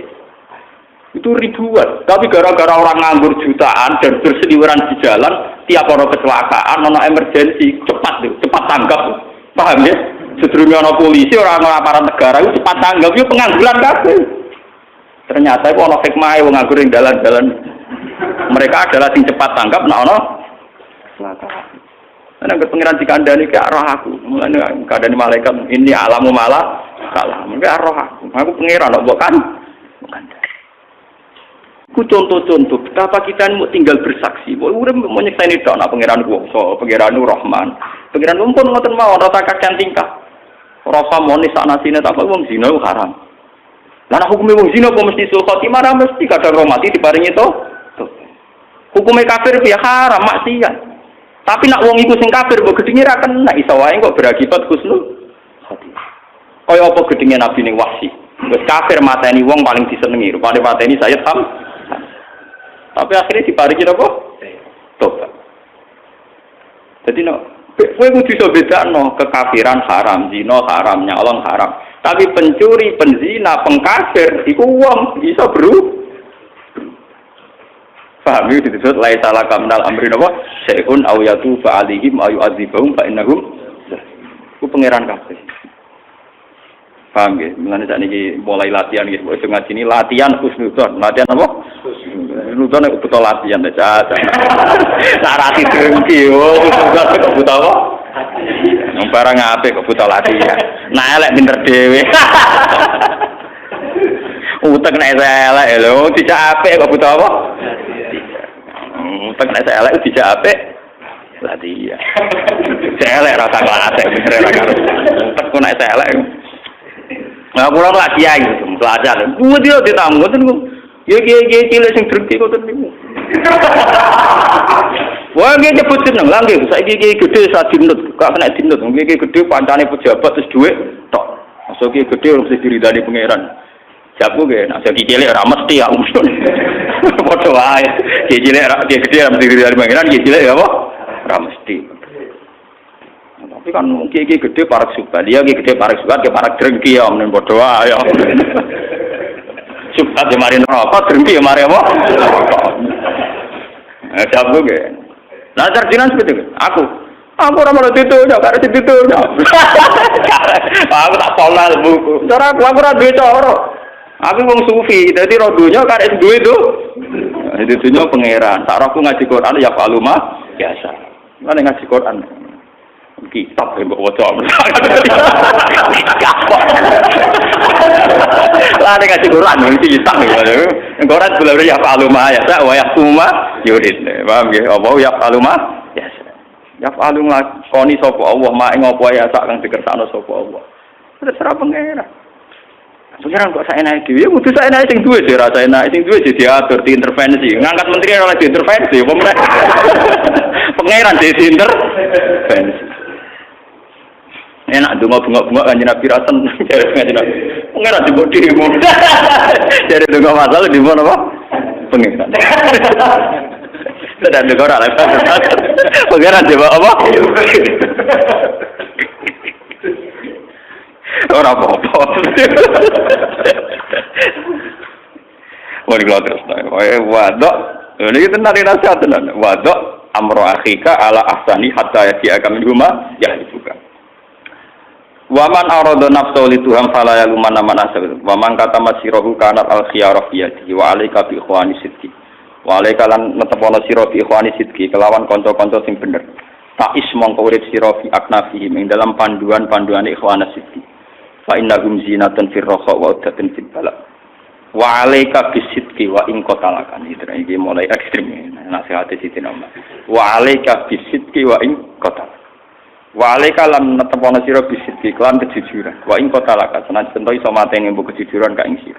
Itu ribuan, tapi gara-gara orang nganggur jutaan dan berseliweran di jalan, tiap orang kecelakaan, ono emergensi, cepat tanggap, paham ya? Sedurunge ana polisi ora ana aparat negara itu cepat tanggap yo pengangguran kabeh. Ternyata iku ana hikmahe wong nganggur ing dalan-dalan. Mereka adalah sing cepat tanggap nek ana kecelakaan. Nek pengiran dikandani ke arah aku. Mulane kandani malaikat ini alamu malah salah. Mengke arah aku. Aku pengiran kok bukan. Ku contoh-contoh betapa kita mau tinggal bersaksi. Urip mau nyekseni tok nek pengiran kuwasa, pengiran Rahman. Pengiran mumpun ngoten mawon rasa kakean tingkah. Rasa monis sanasine tak wong zina haram. Lah nek hukume wong zina kok mesti sul khotimah ra mesti kadang romati diparingi to. Hukume kafir piye haram maksiat. Tapi nek wong iku sing kafir mbok gedhinge ra kena iso wae kok berakibat husnul khotimah. Kaya apa gedhinge Nabi ning Wahsy. Wis kafir mateni wong paling disenengi, rupane mateni Sayyid Ham. Tapi akhirnya diparingi apa? Tobat. Jadi kowe kudu iso bedakno kekafiran haram, zina haram, nyolong haram. Tapi pencuri, penzina, pengkafir iku wong iso bro. Paham iki disebut la salah kamnal amri napa? Syai'un aw yatufa alaihim aw yu'adzibahum fa innahum ku pangeran kabeh. Paham nggih? Mulane sakniki mulai latihan nggih, wis ngaji ini latihan husnudzon. Latihan apa? Husnudzon nek butuh latihan aja. Sarati drengki yo, husnudzon kok butuh apa? Nang barang apik kok butuh latihan. Nah elek pinter dhewe. Utek nek elek lho, dijak apik kok butuh apa? Utek nek elek dijak apik. Latihan. Elek rasa kelas bener ra karo. Utek kok nek elek. Nah, kurang lagi ya, belajar. Gue dia ditamu, ngoten gue. Ya cilik sing drengki ngoten niku. Wah, nggih nyebut jeneng, lha nggih saiki gede sak dinut, gak kena dinut. Nggih gede pancane pejabat terus dhuwit tok. Masuk gede mesti diridani pangeran. Jago nggih, nek saiki cilik ora mesti ya usun. Padha wae. Cilik ora gede mesti diridani pangeran, cilik ya apa? Ora mesti. Tapi kan mungkin gede parak subhat, dia gede parak subhat, ke parak drengki ya, menen bodoh ya. Subhat ya mari neraka, drengki ya mari apa? Jago ge. Nah terjinan seperti itu. Aku orang mau itu, nggak ada itu. Aku tak pola buku. Cara aku ora duwe cara. Aku wong sufi, jadi rodonya kan itu duwe itu. Itu dunya pangeran. Tak aku ngaji Quran ya faluma biasa. Mana ngaji Quran? Kitab yang bawa wajah lah ada kasih Quran nanti kitab Quran belum ya faluma ya sa wa yaquma yurid paham nggih apa ya faluma ya ya faluma koni sapa Allah mak ing apa ya sak kang dikersakno sapa Allah terserah pangeran pangeran kok saenake dhewe ya kudu saenake sing duwe dhewe rasa enak sing duwe diatur diintervensi ngangkat menteri ora diintervensi apa meneh pangeran diintervensi. Enak donga bunga-bunga kanjeng Nabi rasen jare kanjeng Nabi. Pengen ati mbok dhewe. Jare donga masalah di mana apa? Pengen. Tidak donga ora lek. Pengen ati apa? Ora apa-apa. Mari terus. Wadok. Ini tenan nasihat tenan. Wadok amro akhika ala ahsani hatta yati'aka min huma yahdifuka. Waman arada nafsu li Tuhan fala yaluman man asal. Waman kata masirahu kanat al khiyarah yadi wa alaika bi ikhwani sidqi. Wa alaika lan netepono sira bi ikhwani sidqi kelawan kanca-kanca sing bener. Ta'is mongko urip sira fi aknafihi ing dalam panduan-panduane ikhwana sidqi. Fa innahum zinatun fir raha wa udatun fil bala. Wa alaika bi sidqi wa in qatalakan. Iki mulai ekstrem nasihat Siti Nama. Wa alaika bi sidqi wa in qatalakan. Wa alaika lan netepono sira bisidqi lan kejujuran. Wa ing kotalaka senajan to iso mateni mbok kejujuran ka ing sira.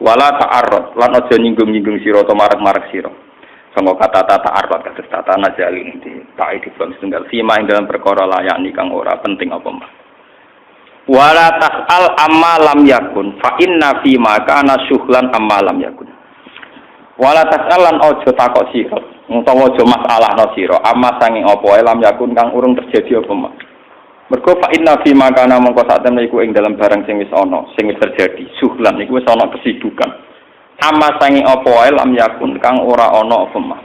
Wala ta'arrad lan aja nyinggung-nyinggung sira utawa marek-marek sira. Sangga kata ta'arrad kados tata najali iki ta'i dibang setunggal sima ing dalam perkara layani kang ora penting apa mah. Wala tas'al amma lam yakun fa inna fi ma kana syughlan amma lam yakun. Wala tas'alan ojo takok sira, utawa ojo masalahno sira, amma sanging apa wae lam yakun kang urung terjadi apa mak. Mergo fa inna fi ma kana mongko sak temne iku ing dalam barang sing wis ana, sing wis terjadi, syughlan iku wis ana kesibukan. Amma sanging apa wae lam yakun kang ora ana apa mak.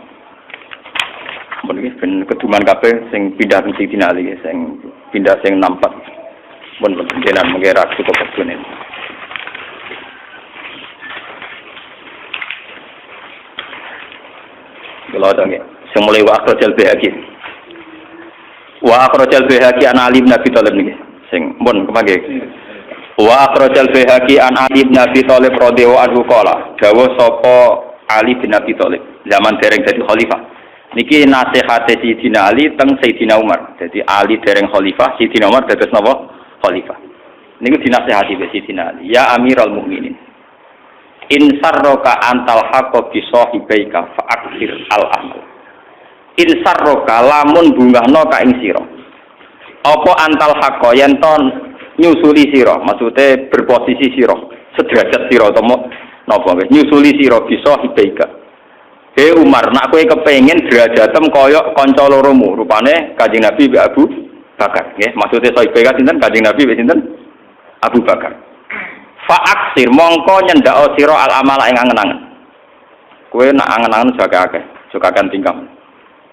Mriki ben keduman kabeh sing pindah sing Sidina Ali sing pindah sing nampak. Pun jenengan mengira cukup betul ini. Kalau ada ni, semula wa akhrajal Baihaqi. Wa akhrajal Baihaqi an Ali bin Abi Thalib ni. Sing pun kemage. Wa akhrajal Baihaqi an Ali bin Abi Thalib radhiyallahu anhu qala, dawuh sapa Ali bin Abi Thalib zaman dereng dadi khalifah. Niki nasihate Sayyidina Ali teng Sayyidina Umar. Jadi Ali dereng khalifah, Sayyidina Umar dados napa? Khalifah. Niku dinasihati be Sayyidina Ali, ya Amirul Mukminin. In sarroka antal haqqo bi sahibaika fa akthir al amal. In sarroka lamun bungahno ka ing sira. Apa antal haqqo yen ton nyusuli sira, maksude berposisi sira, sederajat sira utawa napa wis nyusuli sira bi sahibaika. He Umar, nak kowe kepengin derajatem kaya kanca loromu, rupane Kanjeng Nabi mbek Abu Bakar, nggih. Maksude sahibaika sinten? Kanjeng Nabi mbek sinten? Abu Bakar. Fa'aksir mongko nyendako sira al amala ing angen-angen. Kowe nak angen-angen jaga akeh, sukakan tingkam.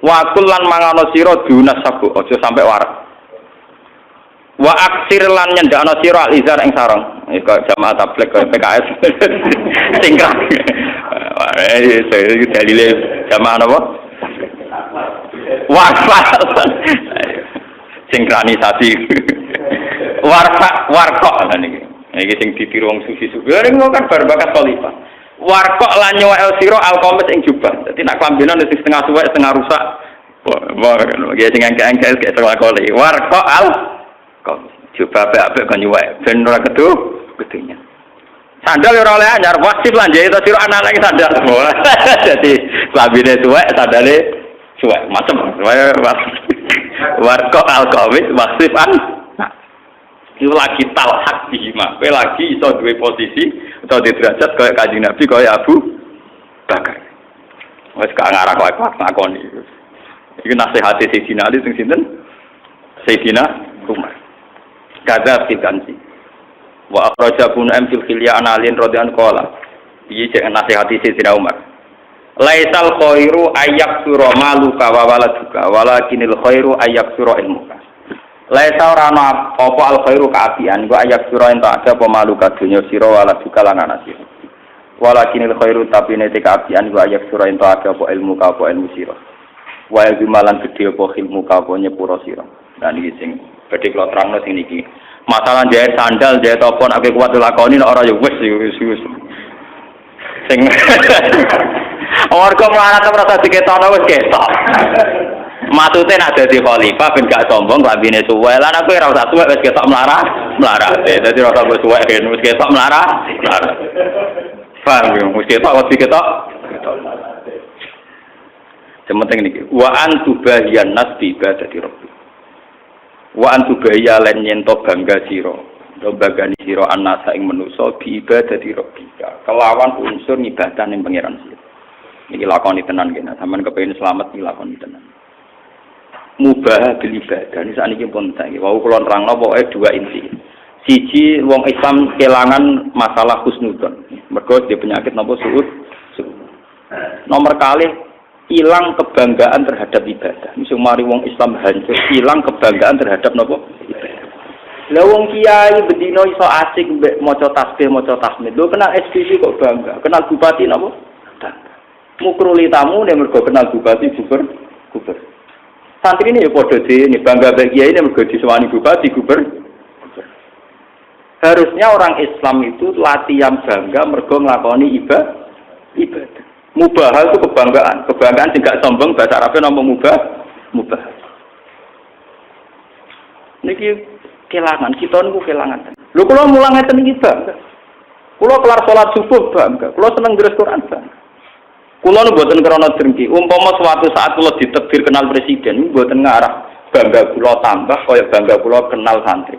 Wa kullan mangano sira dunasabu, aja sampe warak. Wa aksir lan nyendakno sira al izar ing sarung. Iku jamaah tabligh kaya PKS. Singkrang. Saya dalile jamaah napa? Warfa. Sinkronisasi. Warkok niki. Iki sing ditiru wong sufi-sufi. Lha ngono kan bar bakat khalifah. Warkok lan nyuwek sira alqamis ing jubah. Dadi nak klambenan sing setengah suwek setengah rusak. Wah, iki sing angke-angke kayak setengah kali. Warkok alqamis. Jubah apik kan nyuwek ben ora gedenya. Sandal ora oleh anyar, wajib lan jahit sira anak lagi sandal. Dadi klambine suwek, sandale suwek. Macem. Warkok alqamis wajib itu lagi talhak bihima, kowe lagi iso duwe posisi atau di derajat kaya Kanjeng Nabi kaya Abu Bakar. Wis gak ngarah kowe ngakoni. Iki nasihate Sayyidina Ali sing sinten? Sayyidina Umar. Kadza fitansi. Wa akhraja Ibnu fil khilya an Ali radhiyallahu qala. Iki cek nasihati Sayyidina Umar. Laisal khairu ayyaksura maluka wa waladuka walakinil khairu ayyaksura ilmuka. Laisa ora ana apa al khairu kaapian gua ayak sira ento ada apa malu kadunya sira wala duka lan ana sira. Walakinil khairu tapi nek kaapian gua ayak sira ento ada apa ilmu ka apa ilmu sira. Wa ilmulan gedhe apa ilmu ka apa nyepuro sira. Dan iki sing badhe kula terangno sing niki. Masalah jahit sandal jahit apa nek kuat lakoni nek ora ya wis. Sing warga mlarat merasa diketokno wis ketok. Maksudnya nak jadi khalifah ben gak sombong lambine suwe lan aku ora usah suwe wis ketok melarat. Dadi ora usah suwe ben wis ketok melarat. Paham yo wis ketok wis ketok. Sementing niki wa antubahiyan nas bi ibadati rabbi. Wa antubahiya lan nyento bangga sira. Bagani sira annasa ing manusa bi ibadati rabbi. Kelawan unsur ibadah ning pangeran sira. Niki lakoni tenan kene sampean kepengin selamat iki lakoni tenan. Mubah bil ibadah ini sakniki pun tak wau kula nerangno pokoke dua inti. Siji wong Islam kelangan masalah husnudzon. Mergo dia penyakit napa suud. Nomor kali hilang kebanggaan terhadap ibadah. Misal mari wong Islam hancur, hilang kebanggaan terhadap napa ibadah. Lah wong kiai bedino iso asik mbek maca tasbih, maca tahmid. Lho kenal SPC kok bangga. Kenal bupati napa? Bangga. Mukruli tamu nek mergo kenal bupati guber. Santri ini ya podo ini bangga bahagia ini mergo disewani bupati gubernur. Harusnya orang Islam itu latihan bangga mergo nglakoni ibadah. Mubah itu kebanggaan sing gak sombong bahasa Arabnya nama mubah. Niki kelangan, kita niku kelangan. Lho kula mulang ngeten iki bangga. Kula kelar salat subuh bangga. Kula seneng deres Quran bangga. Kula nu mboten krana drengki. Umpama suatu saat kula ditakdir kenal presiden, mboten ngarah bangga kula tambah kaya bangga kula kenal santri.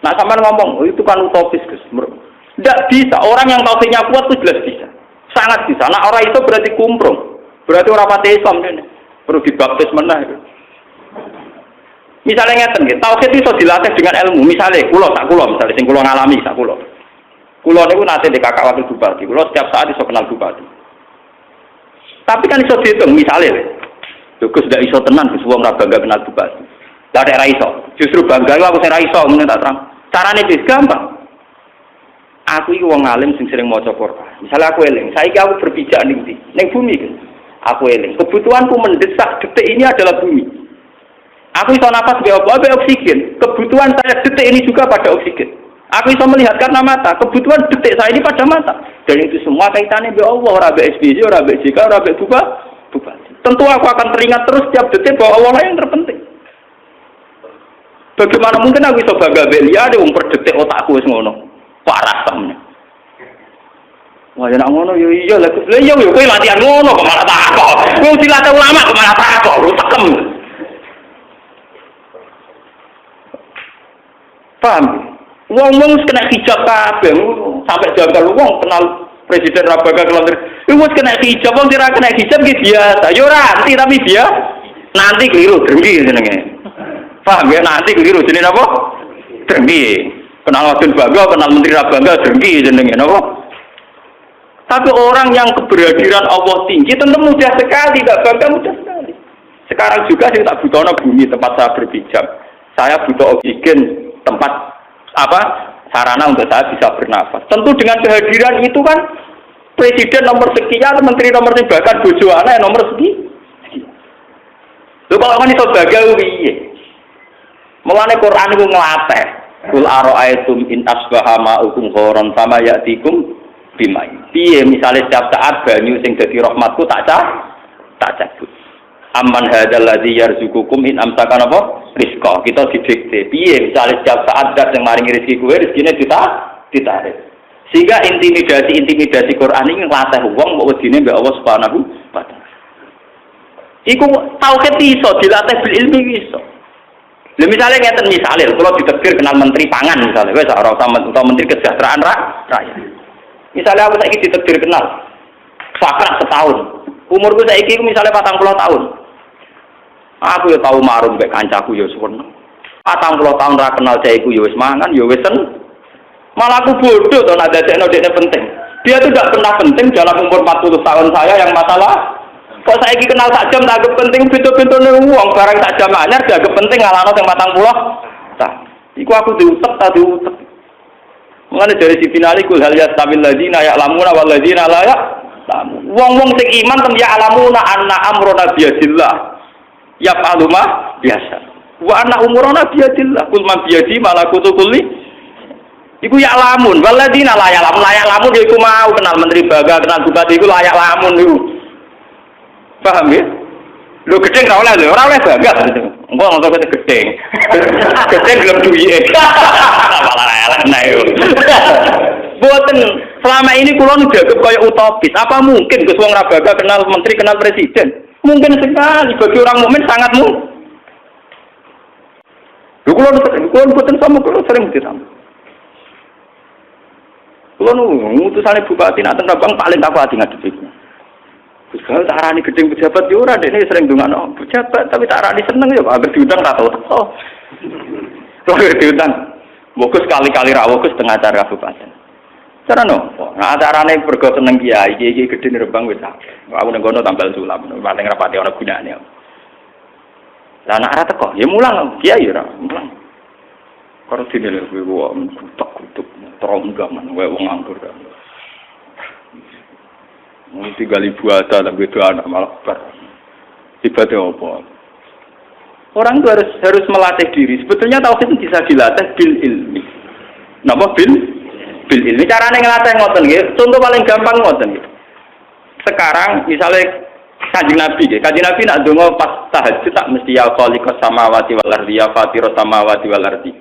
Nah, sampean ngomong, oh, itu kan utopis, Gus. Tidak bisa. Orang yang tauhidnya kuat itu jelas bisa. Sangat bisa. Nah, orang itu berarti kumprung. Berarti orang mati Islam ini. Perlu dibaptis menah itu. Misalnya ngeten nggih, tauhid iso dilatih dengan ilmu. Misalnya misalnya sing kula ngalami sak kula. Kula niku nate di kakak wakil bupati. Kula setiap saat iso kenal bupati. Tapi kan iso dihitung misalnya Gus ndak iso tenan Gus wong ra bangga kenal bupati. Lah nek ra iso, justru bangga aku sing ra iso ngene tak terang. Carane wis gampang. Aku iki wong alim sing sering maca Quran. Misalnya aku eling, saiki aku berpijak ning ndi? Ning bumi kan. Aku eling. Kebutuhanku mendesak detik ini adalah bumi. Aku bisa nafas be oksigen. Kebutuhan saya detik ini juga pada oksigen. Aku bisa melihat karena mata. Kebutuhan detik saya ini pada mata. Dan itu semua kaitannya be Allah, ora be SBY, ora be JK, ora be bupati. Tentu aku akan teringat terus setiap detik bahwa Allah lah yang terpenting. Bagaimana mungkin aku bisa bangga be liya wong per detik otakku wis ngono. Parah temen. Wah, ya nak ngono yo iya lah. Lah iya yo kowe latihan ngono kok malah takok. Kowe dilatih ulama kok malah takok, tekem. Paham? Wong kena hijab kabeh, sampai janggal wong kenal presiden Rabaga kelantar. Wis kena hijab, wong ora kena hijab ki biasa. Yo ora anti tapi dia nanti keliru drengki jenenge. Paham ya? Nanti keliru jenenge apa? Drengki. Kenal Wadon Bangga, kenal Menteri Rabangga drengki jenenge napa? Tapi orang yang keberhadiran Allah tinggi tentu mudah sekali, tidak bangga mudah sekali. Sekarang juga saya tak butuh bumi tempat saya berpijak. Saya butuh oksigen tempat sarana untuk saya bisa bernafas. Tentu dengan kehadiran itu kan presiden nomor sekian, menteri nomor sekian, bahkan bojo anak nomor sekian. Lho kalau kan iso bangga piye? Mulane Quran iku nglatih. Kul ara'aitum in asbaha ma'ukum ghoran sama ya'tikum bimai. Piye misale setiap saat banyu sing dadi rahmatku tak cabut. Amman hadzal ladzi yarzuqukum in amsaka napa rizqa. Kita didikte piye misale setiap saat dat sing maringi rezeki kowe rezekine ditarik. Sehingga intimidasi Quran ini nglatih wong mbok wedine mbek Allah Subhanahu wa taala. Iku tauhid iso dilatih bil ilmi iso. Lha misale ngeten misale kula ditegur kenal menteri pangan misale wis ora usah menteri kesejahteraan rakyat. Misalnya aku saiki ditegur kenal sakrat setahun. Umurku saiki misalnya 40 tahun. Aku ya tahu marung mbek kancaku ya suwen. 40 tahun ra kenal jaiku ya wis mangan ya wis malah aku bodoh to nek dadekno dekne penting. Dia tuh tidak pernah penting dalam umur 40 tahun saya yang masalah. Kok saiki kenal sak jam tak penting pintu-pintune wong barang sak jam anyar dianggap penting ngalano sing 40. Nah, iku aku diutek ta diutek. Mulane dari si finali kul hal yastabil ladina ya'lamuna wal ladina la ya'lamun. Wong-wong sing iman tem ya'lamuna anna amruna biyadillah. Yaf'alu ma biasa. Wa anna umuruna biyadillah. Kul man biyadi malakutu kulli. Iku ya'lamun wal ladina la ya'lamun. La ya'lamun iku mau kenal menteri baga, kenal bupati iku layak lamun niku. Paham ya? Lho gedeng ora oleh bangga. Engko ngono kok gedeng. Gedeng gelem duwike. Malah elek yo. Boten selama ini kula dianggap kaya utopis. Apa mungkin Gus wong Rabaga kenal menteri, kenal presiden? Mungkin sekali bagi orang mukmin sangat mungkin. Lho kula boten sama kula sering ditambah. Kula ngutusane bupati nak teng Rabang paling tak ati ngadepi. Terus kalau tak arani gedeng pejabat yo ora dekne sering ndongakno pejabat tapi tak arani seneng yo agar diundang ra tau. Kalau diundang fokus kali-kali ra fokus tengah acara kabupaten. Carane opo? Nah acarane pergo seneng kiai iki gedeng Rembang wis akeh. Aku nang kono tambal sulam paling rapati ana gunane. Lah nek ora teko ya mulang kiai ora mulang. Karo dene kuwi wong kutuk-kutuk teronggaman wae wong nganggur. Mungkin 3.000 ada tapi itu anak malah ber. Tiba-tiba apa? Orang itu harus melatih diri. Sebetulnya tauhid itu bisa dilatih bil ilmi. Napa bil ilmi? Carane ngelatih ngoten nggih. Contoh paling gampang ngoten nggih. Sekarang misalnya Kanjeng Nabi nggih. Kanjeng Nabi nak donga pas tahajud tak mesti ya khaliqas samawati wal ardi ya fatiras samawati wal ardi.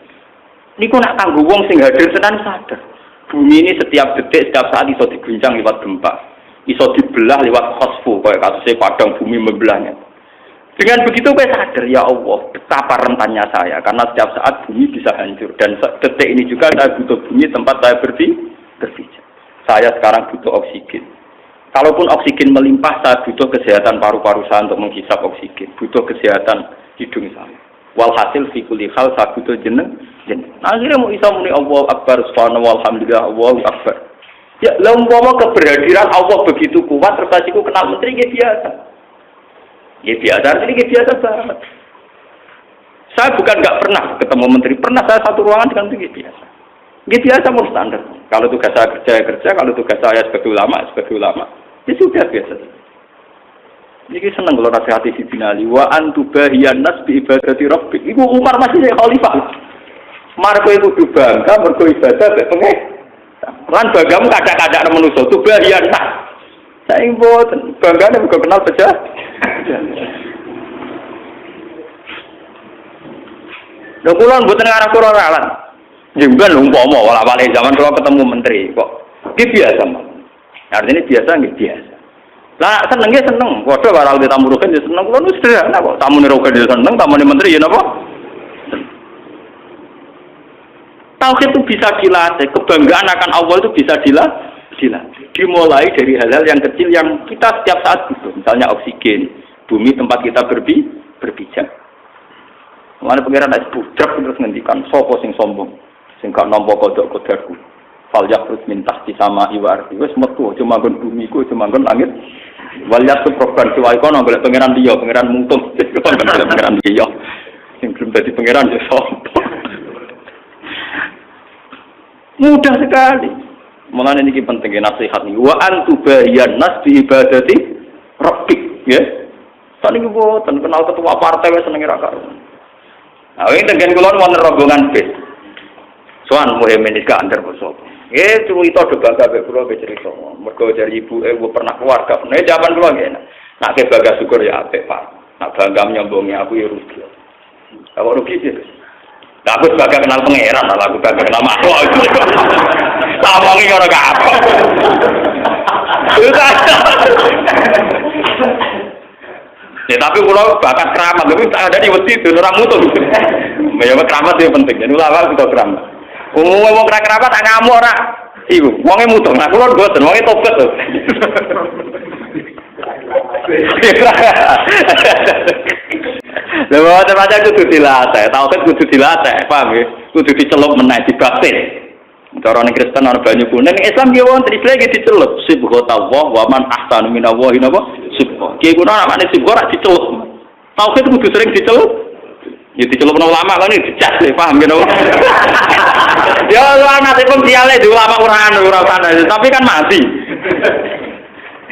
Niku nak kanggo wong sing hadir tenan sadar. Bumi ini setiap detik, setiap saat iso diguncang lewat gempa. Iso dibelah lewat khosfu, kayak kasusnya padang bumi membelahnya. Dengan begitu saya sadar, ya Allah, betapa rentannya saya. Karena setiap saat bumi bisa hancur. Dan detik ini juga saya butuh bumi tempat saya berpijak. Saya sekarang butuh oksigen. Kalaupun oksigen melimpah, saya butuh kesehatan paru-paru saya untuk menghisap oksigen. Butuh kesehatan hidung saya. Walhasil fi kulli hal saya butuh jeneng. Nah, akhirnya mau isa muni Allah Akbar, subhanallah, walhamdulillah, Allahu Akbar. Ya, umpama keberhadiran Allah begitu kuat, terus aku kenal menteri ya biasa. Ya biasa, artinya biasa banget. Saya bukan nggak pernah ketemu menteri, pernah saya satu ruangan dengan menteri biasa. Ya biasa mau standar. Kalau tugas saya kerja, kalau tugas saya sebagai ulama. Ya sudah biasa. Jadi seneng kalau nasihati si binali. Wa antubahiyan nas bi ibadati rabbik. Ibu Umar masih jadi khalifah. Marko itu bangga, mergo ibadah be pengen. Lan banggamu kadang-kadang manusa tubahiyan nas. Saya mboten banggane mergo kenal pecah. Lho kula mboten ngarep kula ralan. Jemban umpama wala-wale zaman kula ketemu menteri kok. Iki biasa, Mas. Artinya biasa nggih biasa. Lah senenge seneng, padha karo tamu rogen ya seneng kula nu sederhana kok. Tamune rogen ya seneng, tamune menteri ya napa? Tauhid itu bisa dilatih, kebanggaan akan Allah itu bisa dilatih. Dimulai dari hal-hal yang kecil yang kita setiap saat butuh. Misalnya oksigen, bumi tempat kita berpijak. Mana pengiran es budrak terus ngendikan sopo sing sombong, sing gak nampa kodok kodarku. Fal yakrut min tahti sama iwarti. Wes metu cuma nggon bumi ku, cuma nggon langit. Wal yaktu proban siwa ikono golek pengiran liya, pengiran mungtung. Pengiran liya. Sing belum dadi pengiran ya sopo. Mudah sekali. Mulane niki penting nasihat niki. Wa antubahiyan nas bi ibadati rabbik, ya. Saniki boten kenal ketua partai wis senenge ra karo. Nah, ini dengan kulon wonten rombongan bis. Soan muhemen iki antar bosok. Cerita do bangga mek kula cerita. Mergo dari ibuke pernah keluarga. Nek jaman kula nggih. Nak ke bangga syukur ya apik, Pak. Nak bangga nyombongi aku ya rugi. Kalau rugi sih. Lah aku bangga kenal pangeran, lah aku bangga kenal makhluk. Tamongi ora kapok. Ya tapi kalau bakat keramat, tapi tak ada di wedi itu orang mutung. Ya keramat itu penting. Jadi ulama kita keramat. Umumnya mau keramat tak ngamuk ora. Ibu, wongnya mutung. Nah kalau boten, wongnya tobat tuh. Lha terbaca kudu dilatih, tauhid kudu dilatih, paham ya? Kudu dicelup meneh dibakti. Cara ning Kristen ana banyu kuning, Islam ki wonten iki dicelup. Subhanallah wa man ahsanu minallahi napa? Subhan. Ki kuwi namane subhan ora dicelup. Tauhid kudu sering dicelup. Ya dicelup ulama kan dicas, paham ya? Ya ana sepem diale di ulama ora ana, tapi kan mati.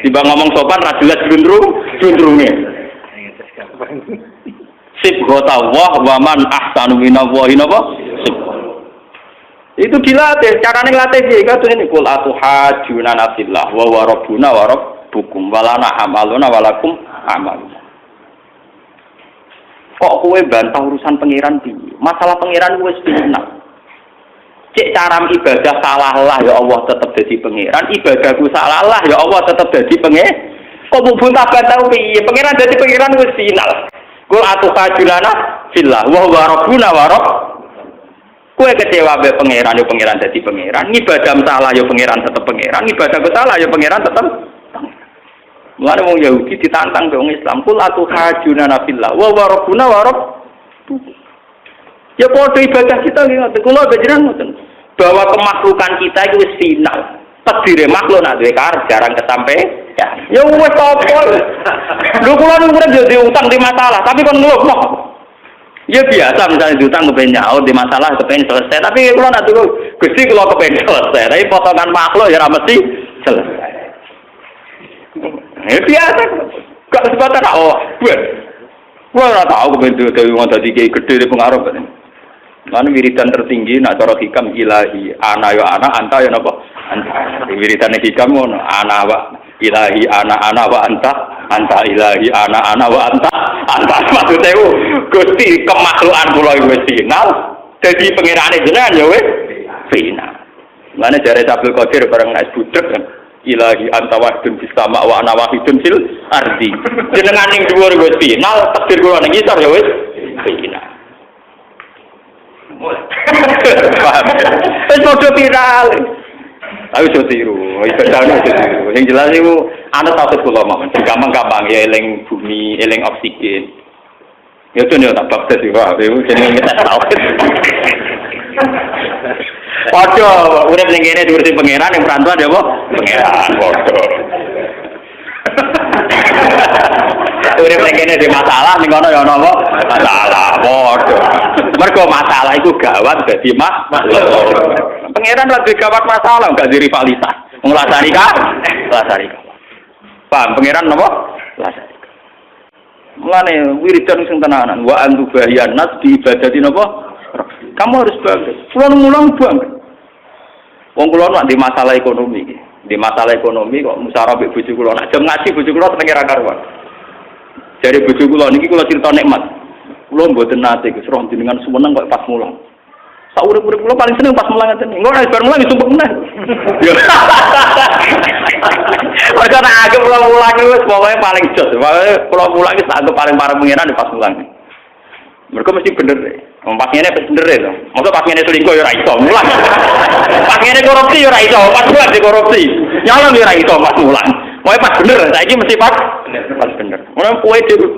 Tiba ngomong sopan ra jelas glundrunge. Subhanallah wa man ahsanu minallahi napa? Itu dilatih, carane nglatih piye? Katune kul atuhajuna nasillah wa rabbuna wa rabbukum walana amaluna walakum amaluna. Kok kowe bantah urusan pangeran piye? Masalah pangeran wis final. Cek cara ibadah salah lah ya Allah tetap dadi pangeran, ibadahku salah lah ya Allah tetap dadi pangeran. Kok mbok bantah piye? Pangeran dadi pangeran wis final. Kul atuhajuna fillah wa rabbuna wa kue kecewa be pangeran yo pangeran dadi pangeran, ibadah salah yo pangeran tetep pangeran, ibadah salah yo pangeran tetep. Mulane wong Yahudi ditantang be wong Islam, kul atuhajuna fillah wa rabbuna wa rabb. Ya padha ibadah kita nggih, kula bejeran ngoten. Bahwa kemakhlukan kita itu wis final. Takdire makhluk nak duwe jarang kesampe. Ya wis apa. Lho kula niku jadi utang di masalah, tapi kon ngeluh. Ya biasa misalnya diutang kepengen nyaur di masalah kepengen selesai, tapi kalau nak dulu Gusti kalau kepengen selesai, tapi potongan makhluk ya mesti selesai. Ya biasa, gak kesempatan buat. Gua nggak tahu kepengen dari orang tadi kayak gede di pengaruh kan. Lalu wiridan tertinggi nak cara hikam ilahi, ana yo ana, anta yo napa? Anta. Wiridan hikam ngono, ana wa ilahi ana wa anta ilahi ana wa anta maksudnya itu Gusti kemakhlukan kula wis final dadi pangerane jenengan ya wis final. Mane jare Abdul Qadir bareng nek budek kan Ilahi anta wahdun fis sama wa ana wahidun fil ardi. Jenengan ning dhuwur wis final, takdir kula ning ngisor ya wis final. Paham. Wis padha viral. Tapi iso tiru, iso tiru. Yang jelas itu ana tauhid kula mawon. Gampang-gampang ya eling bumi, eling oksigen. Ya itu nih tak bakal sih, wah, itu jenenge kita tauhid. Padha urip ning kene diurusi pangeran yang perantuan ya apa? Pangeran padha. Urip ning kene di masalah ning kono ya ono apa? Masalah padha. Mergo masalah iku gawat dadi pangeran lagi gawat masalah enggak di rivalitas. Ngelasari ka? Lasari. Paham pangeran napa? Lasari. Mulane wiridan sing tenanan wa antu bahiyan nas di ibadati napa? Kamu harus bangga. Kulo mulang bangga. Wong kula nak di masalah ekonomi iki. Di masalah ekonomi kok musyawarah mbek bojo kula. Nak jam ngaji bojo kula senenge ra karuan. Jare bojo kula niki kula crita nikmat. Kula mboten nate Gus roh jenengan sumeneng kok pas mulang. Sak urip-urip kula paling seneng pas mulang ngeten. Engko nek bar mulang disumpek meneh. Mergo nek agem kula mulang wis pokoke paling jos. Pokoke kula mulang wis anggap paling parah pengiran di pas mulang. Mergo mesti bener. Pas ngene bener to. Mosok pas ngene selingkuh ya ora iso mulang. Pas ngene korupsi ya ora iso, pas buat di korupsi. Nyalon ya ora iso pas mulang. Pokoke pas bener, saiki mesti pas bener. Ora kuwe dhewe.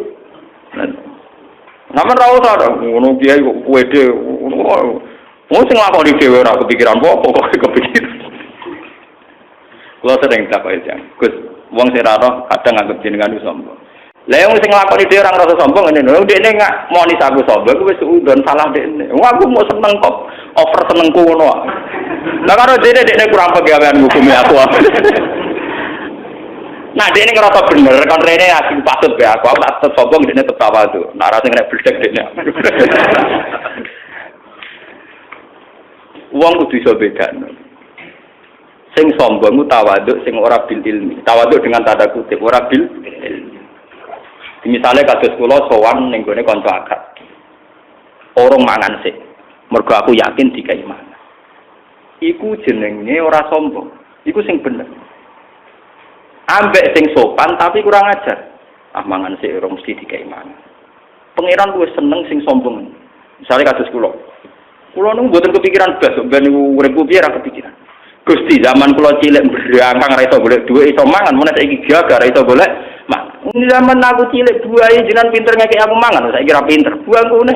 Namun ra usah ngono kiai kok kuwe dhewe. Wong sing lakoni dhewe ora kepikiran apa kok kepikiran. Kulo sering takok iki, Gus, wong sing ra roh kadang anggap jenengan iso sombong. Lah wong sing nglakoni dhewe ora rasa sombong ngene lho, dekne gak monis aku sombong wis udon salah dekne. Wong aku mau seneng kok over senengku ngono. Lah karo dekne kurang pegawean hukume aku. Nah, dekne ngerasa bener kon rene asing patut be aku tak sombong dekne ketawa tuh. Nah, ra sing nek bledek dekne. Wong kudu iso bedakno. Sing sombong ku tawaduk sing ora bil ilmi. Tawaduk dengan tanda kutip ora bil ilmi. Misalnya kados kula sowan ning gone kanca akad. Orang mangan sik. Mergo aku yakin dikai mangan. Iku jenenge ora sombong. Iku sing bener. Ambek sing sopan tapi kurang ajar. Ah mangan sik ora mesti dikai mangan. Pangeran luwih seneng sing sombong. Misalnya kados kula. Kula nu mboten kepikiran blas ben niku uripku piye ra kepikiran. Gusti zaman kula cilik berangkang ra iso golek dhuwit iso mangan, mun saiki gagal ra iso golek mangan. Zaman aku cilik buahe jenengan pinter ngekek aku mangan, saiki ra pinter. Buangkune.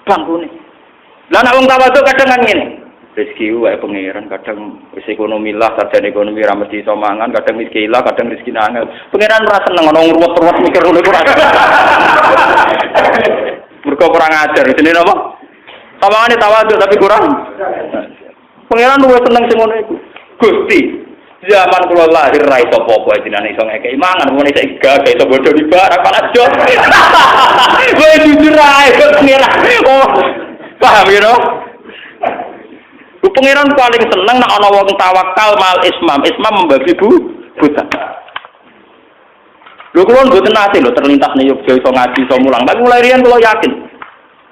Bangkune. Lah nek wong tawaduk kadang kan ngene. Rezeki wae pangeran kadang wis ekonomi lah, sarjana ekonomi ra mesti iso mangan, kadang miskin lah, kadang rezeki angel. Pangeran ra seneng ana ruwet-ruwet mikir ngono iku ra. Mergo kurang ajar, jenenge apa? Sawangane tawaduk tapi kurang. Pangeran luwih seneng sing ngono iku. Gusti, zaman kula lahir ra iso apa-apa jenenge iso ngekeki mangan, mun isih gak iso bodho di barak panas jo. Kowe jujur ae pangeran. Oh, paham ya no? Pangeran paling seneng nek ana wong tawakal mal ismam. Ismam membagi buta. Lho kula mboten nate lho terlintas ning Yogya iso ngaji iso mulang. Tapi mulai riyen kula yakin.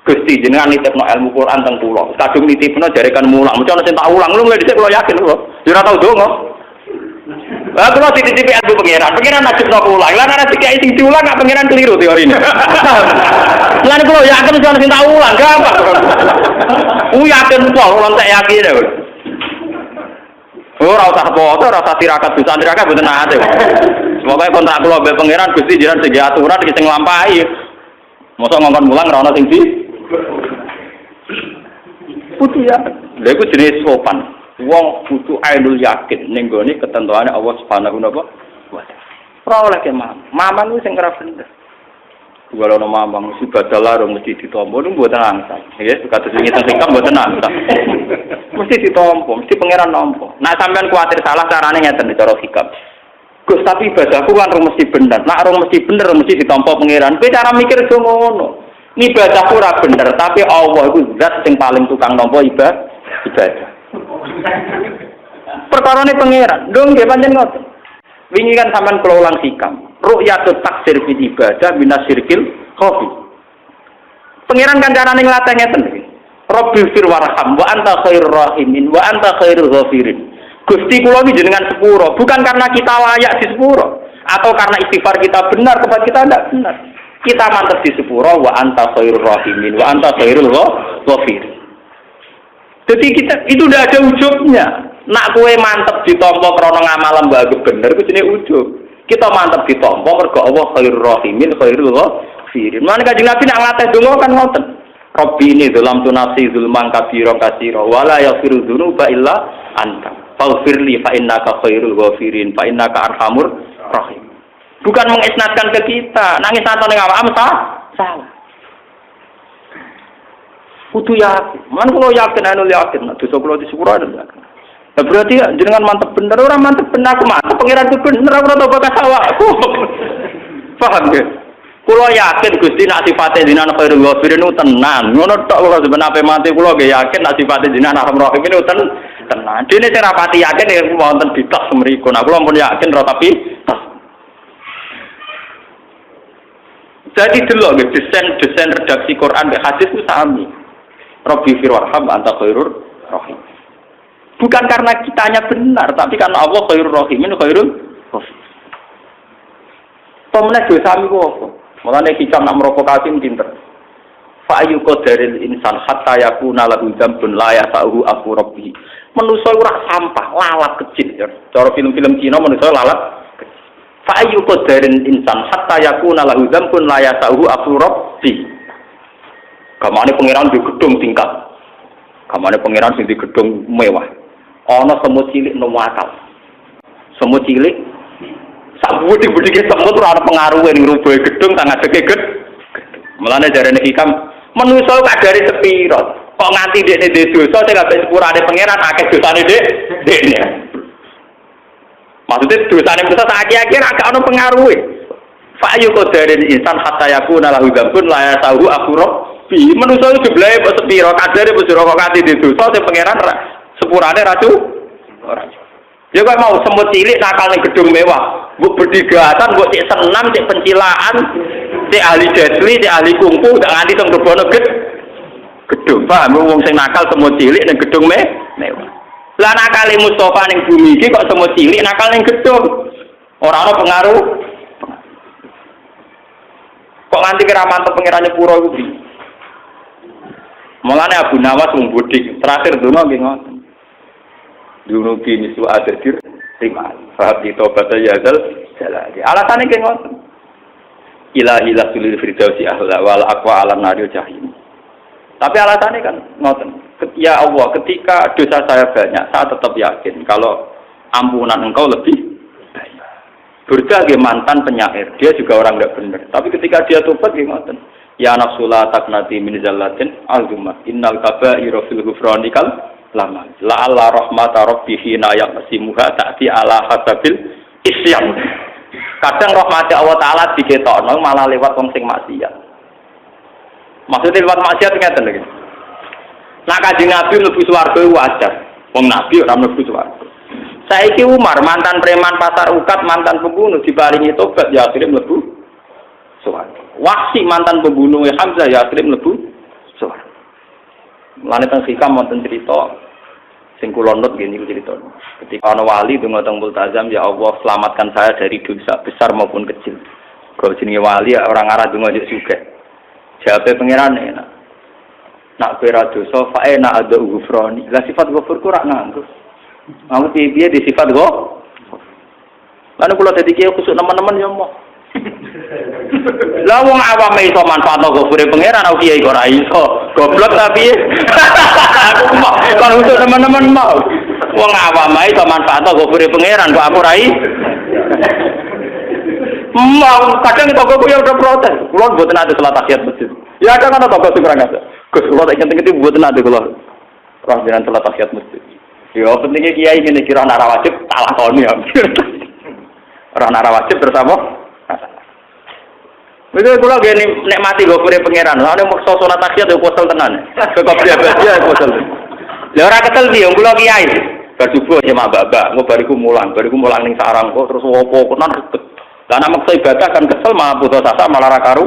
Gusti jenengan nitipno ilmu Quran teng kula. Kadung nitipno jarekan mulang. Mesti ana sing tak ulang lho mulai dhisik kula yakin lho. Ya ora tau donga. Lah kula dititipi ilmu pangeran. Pangeran najibno ulang. Lah nek dikai sing diulang gak pangeran keliru teorine. Lah kula yakin ana sing tak ulang, gampang. Yakin pol lan tak yakin lho. Ora usah foto, ora usah tirakat bisa tirakat mboten nate. Pokoke kontrak kula mbek pangeran Gusti jenengan sing aturan iki sing nglampahi. Mosok ngongkon mulang ora ana sing di putih ya. Lha iku jenis sopan. Wong kudu ainul yakin ning gone ketentuane Allah Subhanahu wa taala. Ora oleh ke mamang ku sing ora bener. Kalau nama mamang mesti badalah mesti ditompo niku mboten angsa. Nggih, kados ngiten sing kan mboten angsa. Mesti ditompo, mesti pangeran nampa. Nek sampean kuwatir salah carane ngeten cara hikam. Gus tapi ibadahku kan mesti bener. Nek ora mesti bener mesti ditampa pangeran. Kowe cara mikir do ngono. Ibadahku ora bener, tapi Allah iku zat sing paling tukang nampa ibadah. Perkarane pangeran. Ndung nggih pancen ngoten. Wingi kan sampean kula ulang hikam. Ru'yatut taksir fi ibadah minasyirkil khafi. Pangeran kan carane nglatih ngeten iki. Rabbil fir warham wa anta khairur rahimin wa anta khairul ghafirin. Gusti kula iki jenengan sepuro, bukan karena kita layak di sepuro atau karena istighfar kita benar, tempat kita tidak benar. Kita mantep di sepuro wa anta khairur rahimin wa anta khairul ghafirin. Jadi kita itu udah ada ujubnya. Nak kue mantep ditompo krana ngamal mbak bener ku jenenge ujub. Kita mantep ditompo mergo Allah khairur rahimin khairul ghafirin. Lan Kanjeng Nabi nak nglatih donga kan ngoten. Rabbi ini dzalamtu nafsi dzulman katsiran wa la yaghfiru dzunuba illa anta. Faghfirli fa innaka khairul ghafirin fa innaka arhamur rahim. Bukan mengisnatkan ke kita, nangis atau ning awakmu salah. Kudu yakin. Man kula yakin yakin, dosa kula disepuro ada. Nah, berarti jenengan mantep bener, orang mantep bener aku mantep pangeran bener aku ora bakas awakku. Paham nggih? Kula yakin Gusti nak sifate jenengan khairul ghafirin tenan. Ngono tok kula sebenarnya mati kula nggih yakin nak sifate jenengan arhamur rahim itu tenan. Dene sing rapati yakin ya wonten ditas mriku. Nah kula pun yakin ora tapi jadi delok nggih desain redaksi Quran dan hadis itu sami. Rabbi firwarham anta khairur rahim. Bukan karena kitanya benar, tapi karena Allah khairur rahimin khairul ghafir. Pemene dosa mi kok. Mulane hikam nak merokokasi pinter. Fa ayu qadaril insan hatta yakuna lahu dzambun la yasahu aku rabbi. Manusa ora sampah, lalat kecil ya. Cara film-film Cina manusa lalat. Fa ayu qadaril insan hatta yakuna lahu dzambun la yasahu aku rabbi. Kamane pangeran di gedung tingkat. Kamane pangeran sing di gedung mewah. Ana semut cilik nemu akal. Semut cilik sabudi-budi ke semut ora ana pengaruhe ning rubuhe gedung tang ngadeke gedung. Mulane jarene hikam manusa kadare sepiro. Kok nganti dekne dosa sing gak sepurane pangeran akeh dosane dekne. Maksudnya dosane manusa sak akhir agak ana pengaruhe. Fa ayu qadarin insan hatta yakuna lahu dzambun la yasahu akhurab. Manusa itu jumlahe kok sepiro kadare wis ora kok nganti dosa sing pangeran sepurane ratu ora. Ya kok mau semut cilik nakal ning gedung mewah, mbok berdigatan, mbok cek senam, cek pencilaan, cek ahli jadli, cek ahli kungfu, ndak nganti teng rebono gedung. Paham wong sing nakal semut cilik ning gedung mewah. Lah nakale Mustofa ning bumi iki kok semut cilik nakal ning gedung. Ora ana pengaruh. Kok nganti kira mantep pangerane pura kuwi. Mulane Abu Nawas wong bodhik, terakhir donga nggih ngoten. Dulu kini su adir terima. Faham di tobat yazal jalali. Alasane nggih ngoten. Ilahi lasul firdausi ahla wal aqwa ala naril jahim. Tapi alasannya kan ngoten. Ya Allah, ketika dosa saya banyak, saya tetap yakin kalau ampunan engkau lebih banyak. Berbagai mantan penyair, dia juga orang tidak benar. Tapi ketika dia tobat nggih ngoten. Ya nafsula taknati min zallatin azuma innal kaba'ira fil ghufranikal lama la alla rahmata rabbih na yaqsimuha ta'ti ala hasabil isyan. Kadang rahmat Allah taala diketokno malah lewat wong sing maksiat. Maksudnya lewat maksiat ngeten lho. Nah Kanjeng Nabi mlebu swarga wajar. Wong Nabi ora mlebu swarga. Saiki Umar mantan preman pasar ukat, mantan pembunuh diparingi tobat ya akhirnya mlebu swarga. Wahsi mantan pembunuh Hamzah ya akhirnya mlebu swarga. Mulane teng hikam wonten cerita sing kula nut nggih niku cerita. Ketika ana wali donga teng Multazam, ya Allah selamatkan saya dari dosa besar maupun kecil. Kalau jenenge wali orang arah donga njuk sugih. Jawabe pangeran enak. Nak pira dosa fa ena ada ghufrani. Lah sifat ghafur ku rak nganggo. Mau piye di sifat go? Lan kula dadi kiye khusuk nemen-nemen ya Allah. Lah wong awam iso manfaatno ghafure pangeran aku kiye ora iso. Goblok ta piye? Kan untuk teman-teman mau. Wong awam iso manfaatno ghafure pangeran kok aku ora iso. Mau kadang toko ya udah protes. Kulo mboten ate salat tahiyat masjid. Ya ada kan toko sing kurang aja. Gus kulo tak ingin mboten ate kulo. Roh jenengan salat tahiyat masjid. Ya pentingnya kiai ngene kira ana wajib salah koni ya. Ora ana wajib bersama. Betul kula gene nek mati gofure pangeran. Lah nek maksa salat tahiyat yo kosel tenan. Kok biasa ya kosel. Lah ora ketel ndi yo kula kiai. Bar subuh ya mbak-mbak, bariku mulang ning sarang kok terus opo tenan ribet. Lah nek maksa ibadah kan kesel malah putus asa malah ra karu.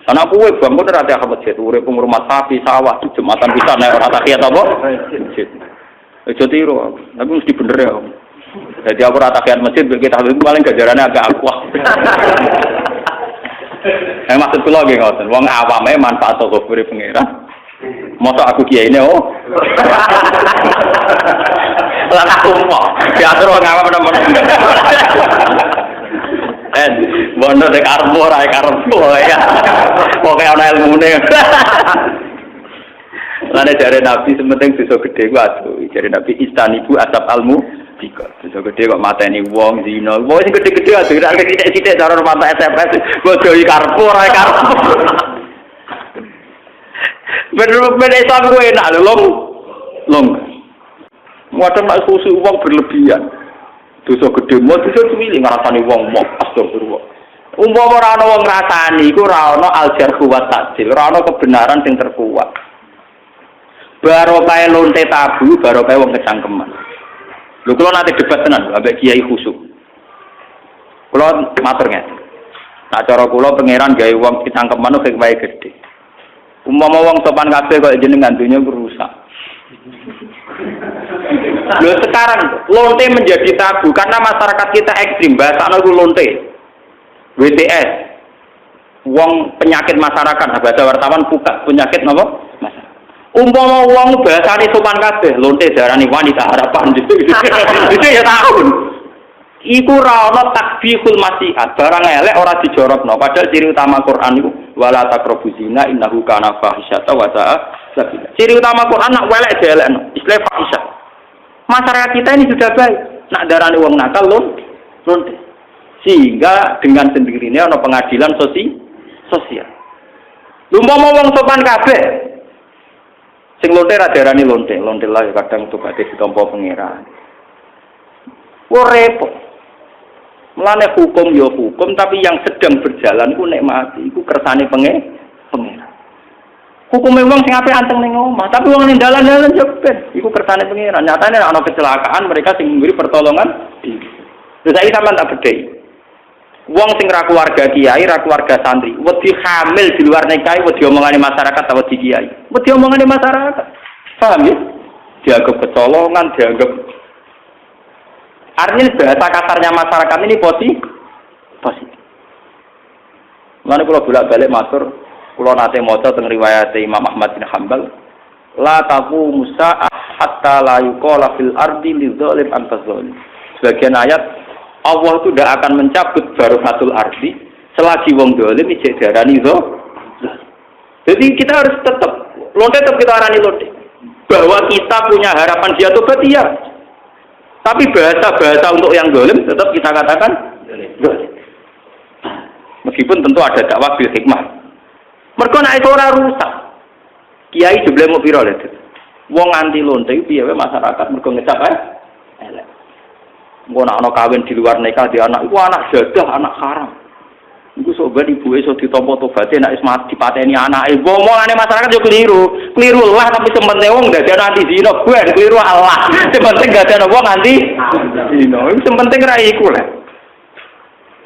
Ana kuwe bangun ora ada masjid, urip rumah sapi, sawah, jumatan pisan nek ora tahiyat apa? Masjid. Aja tiru, tapi mesti bener ya. Jadi aku rata tahiyat masjid kita itu paling gajarannya agak akuah. Maksud kula nggih ngoten, wong awame manfaat saka gofure pangeran. Mosok aku kiai ini oh. Lah aku mau diatur wong awam menawa. Bondo dek karepmu ora karepmu ya. Pokoke ana ilmune. Lane jare Nabi sementing dosa gedhe ku aduh, jare Nabi istanibu asab almu dika. Dosa gedhe kok mateni wong zina. Wong sing gedhe-gedhe aduh ora sithik-sithik cara mata SMS bojo iki karepmu ora karepmu. Bener-bener Islam ku enak lho, long. Muatan mak susu wong berlebihan. Dosa gedhe mo dosa cilik ngrasani wong mok astagfirullah. Umpama ora ana wong ngrasani iku ora ana al-jarh wa ta'dil, ora ana kebenaran sing terkuat. Barokah lonte tabu, barokah wong kecangkeman. Lho kula nate debat tenan ambek kiai khusuk. Kula matur ngene. Nah cara kula pangeran gawe wong kecangkeman kok wae gedhe. Umpama wong sopan kabeh kok jenengan dunya rusak. Lho sekarang lonte menjadi tabu karena masyarakat kita ekstrim, bahasane ku lonte. WTS. Wong penyakit masyarakat, bahasa wartawan buka penyakit napa? Umpama wong bahasane sopan kabeh, lonte darani wanita harapan itu ya tahun. Iku ra ana takbihul masihat, barang elek ora dijorokno. Padahal ciri utama Quran iku wala taqrabu zina innahu kana fahisyata wa sa'a sabila. Ciri utama Quran nak welek dielekno, istilah fahisyah. Masyarakat kita ini sudah baik, nak darani wong nakal lonte. Sehingga dengan sendirinya ana pengadilan sosial. Umpama wong sopan kabeh sing lonte ra darani lonte lah kadang tobaté ditampa pangeran. Wo repot. Mulane hukum ya hukum tapi yang sedang berjalan ku nek mati iku kersane pangeran. Hukume wong sing ape anteng ning omah, tapi wong ning dalan-dalan yo ben iku kersane pangeran. Nyatane ana kecelakaan mereka sing memberi pertolongan diri. Lha saiki sampean tak bedhei. Wong sing ra keluarga kiai, ra keluarga santri, wedi hamil di luar nikah, wedi omongane masyarakat atau wedi kiai. Wedi omongane masyarakat. Paham ya? Dianggap kecolongan, dianggap artinya bahasa kasarnya masyarakat ini positif. Mulane kula bolak-balik matur, kula nate maca teng riwayat Imam Ahmad bin Hanbal, la taqu musa hatta la yuqala fil ardi lidzalim antazalim. Sebagian ayat Allah itu tidak akan mencabut barokatul ardi selagi wong dolim ijek darani zo. Jadi kita harus tetap kita arani lonte bahwa kita punya harapan dia tobat iya. Tapi bahasa untuk yang dolim tetap kita katakan dolim. Meskipun tentu ada dakwah bil hikmah. Mergo nek ora rusak. Kiai jebule mau piro lho. Wong anti lonte piye wae masyarakat mergo ngecap elek. Mau anak kawin di luar nikah di anak, itu anak jadah, anak haram. Itu sobat ibu iso ditompo tobatnya, nak ismat dipateni anak. Ngomongane masyarakat yo keliru lah tapi sementing wong nggak ada anti zina, gue keliru Allah. Sementing nggak ada wong anti zina, sementing raiku lah.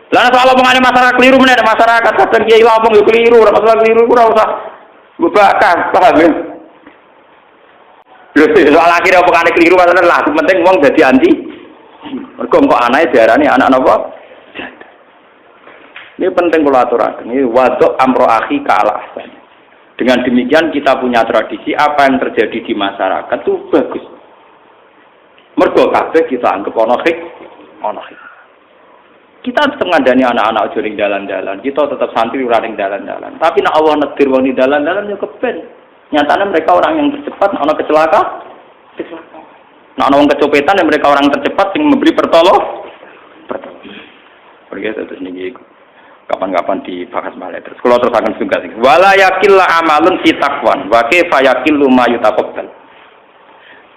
Lalu soal ngomongane masyarakat keliru mana ada masyarakat kadang kiai ngomong yo keliru, masalah keliru ora usah bebakan, paham ya? Soal akhirnya ngomongane keliru masalah lah, sementing wong jadi anti. Mergo kok anake diarani anak napa? Ini penting kula aturaken. Ini wadok amro akhi ka ala ahsan. Dengan demikian kita punya tradisi apa yang terjadi di masyarakat itu bagus. Mergo kabeh kita anggap ana hik. Kita tetap ngandani anak-anak aja ning dalan-dalan. Kita tetap santri ora ning dalan-dalan. Tapi nek Allah nedir wong ning dalan-dalan yo keben. Nyatane mereka orang yang tercepat ana kecelakaan. Nah, orang kecopetan dan mereka orang tercepat yang memberi pertolongan. Pergi terus nih, kapan-kapan dibahas balik terus. Kalau terus akan juga sih. Wala yakillah amalun fi taqwan, wa kaifa yakillu ma yutaqabbal.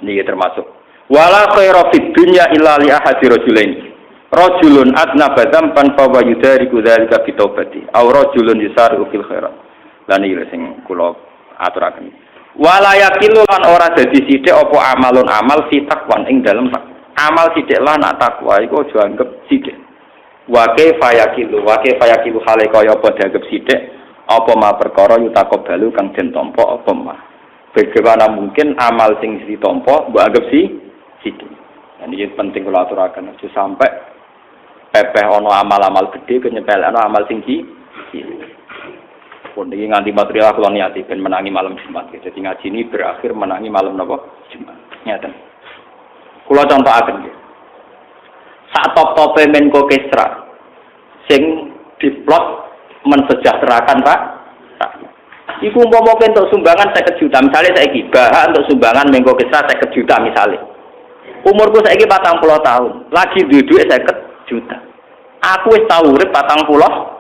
Ini termasuk. Wala khairu fid dunya illa li ahadi rajulain. Rajulun adnaba dzamban fa wa yudariku dzalika bi taubati. Aw rajulun yusari'u fil khairat. Lan iki sing kula aturaken. Wala yakilu lan ora dadi sithik apa amalun amal fi taqwan ing dalem amal sithik lan takwa iku aja anggap sithik. Wa kaifa yakilu hale kaya apa dianggap sithik apa ma perkara yutaqabbalu kang den tampa apa ma. Bagaimana mungkin amal sing ditampa mbok anggap situ. Ini penting kalau aturakan. Sampai pepeh ono amal-amal gede, kenyepelano amal tinggi. Pun ini nganti material kalau niati ben menangi malam Jumat. Jadi ngaji ini berakhir menangi malam apa? Jumat. Nyata. Kalau contoh akan ya. Saat top-tope Menko Kesra, sing diplot mensejahterakan Pak. Iku umpama untuk sumbangan 50 juta, misalnya saya gibah untuk sumbangan Menko Kesra 50 juta misalnya. Umurku saiki 40 tahun, lagi duit 50 juta. Aku wis tau urip 40.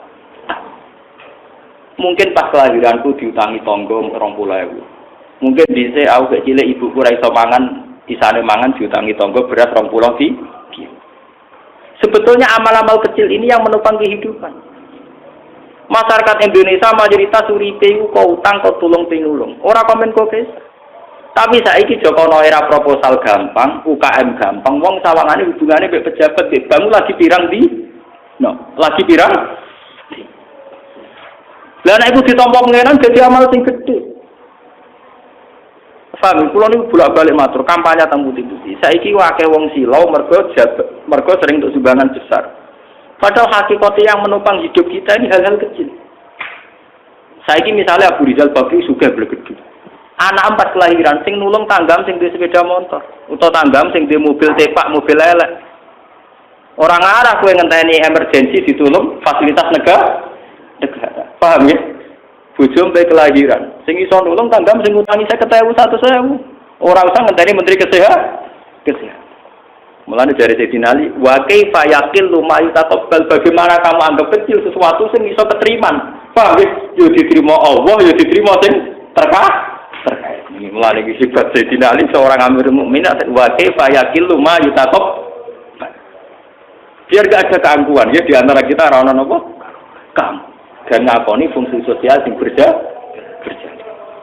Mungkin pas kelahiranku diutangi tangga 20.000. Mungkin dhisik aku gak cilik ibuku ora iso mangan, isane mangan diutangi tangga beras 20 di. Sebetulnya amal-amal kecil ini yang menopang kehidupan. Masyarakat Indonesia mayoritas uripe iku kok utang kok tulung pinulung. Ora komen kok guys. Tapi saiki Jokono era proposal gampang, UKM gampang, wong sawangane hubungane mek pejabat ge bangun lagi pirang di. No, lagi pirang. Lah nek iku ditampa pengenan dadi amal sing gedhe. Paham, kula niku bolak-balik matur kampanye teng putih-putih. Saiki akeh wong silau mergo sering untuk sumbangan besar. Padahal hakikatnya yang menopang hidup kita ini hal-hal kecil. Saiki misalnya Abu Rizal Bakri sugih blegedhe. Anak 4 kelahiran sing nulung tanggam sing duwe sepeda motor, utawa tanggam sing duwe mobil tepak, mobil elek. Orang arah kowe ngenteni emergensi ditulung fasilitas negara. Paham ya? Bojo mbek kelahiran, sing iso nulung tanggam sing ngutangi 50.000 100.000. Ora usah ngenteni menteri kesehatan. Mulane dari Sayyidina Ali, wa kaifa yaqil lumayta taqbal, bagaimana kamu anggap kecil sesuatu sing iso keteriman. Paham ya? Yo diterima Allah, yo diterima sing terkait. Ini mulai lagi sifat Sayyidina Ali seorang Amirul Mukminin wa kaifa yaqilu ma yutatab. Biar gak ada keangkuhan ya di antara kita ana napa? Kamu dan ngakoni fungsi sosial sing berjalan.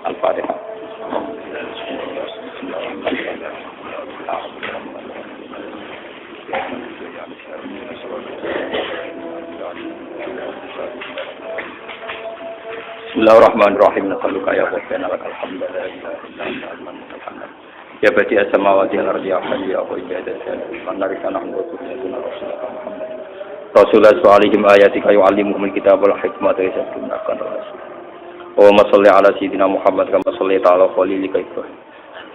Al-Fatihah. Bismillahirrahmanirrahim. Nasalluka ya Rabbana lakal hamdu la ilaha illa anta al-mutakabbar. Ya badi as-samawati wal ardi ya hayyu ya qayyum ya dzal jalali wa Rasulullah sallallahu alaihi ayatika yu'allimuhumul kitaba wal hikmata wa yuzakkihim rasul. Wa shalli ala sayyidina Muhammad kama shallaita ala khalilika Ibrahim.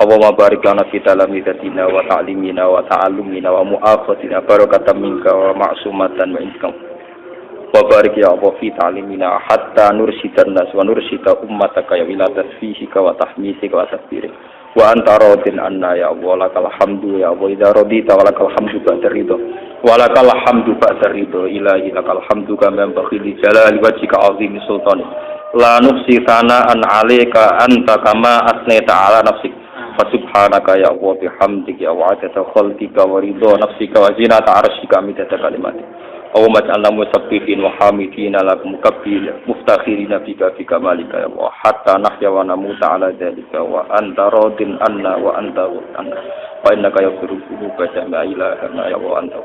Allahumma barik lana fi talamidatina wa ta'limina wa ta'allumina wa mu'afatina barakatan minka wa ma'sumatan wa intikam. Wa barik ya Allah fi ta'limina hatta nursidan nas wa nursida ummataka ya ila tasfihika wa tahmisika wa tasbirika wa anta radin anna ya Allah lakal hamdu ya Allah idza radita wa lakal hamdu ba'da ridha wa lakal hamdu ba'da ridha ilahi lakal hamdu kama yanbaghi li jalali wajhika azimi sultani la nuhsi sana'an 'alaika anta kama asnaita 'ala nafsik fa subhanaka ya Allah bihamdika wa 'adada khalqika wa ridha nafsika wa zinata 'arsyika midada kalimatik. Allahumma ja'alna musabbihina wa hamidina lakum mukabbirina muftakhirina bika fi kamalika ya Allah hatta nahya wa namuta ala dzalika wa anta radin anna wa anta anna wa innaka yaghfiru dhunuba jami'a ilahana ya wa anta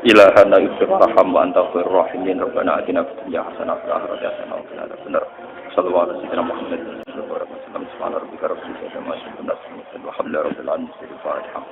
ilahana ighfirham wa anta khairur rahimin rabbana atina fid dunya hasanah wa fil akhirati hasanah wa qina adzabannar sallallahu alaihi wa sallam Muhammad sallallahu alaihi wa sallam subhana rabbika rabbil izzati amma yasifun wa salamun alal mursalin walhamdulillahi rabbil alamin.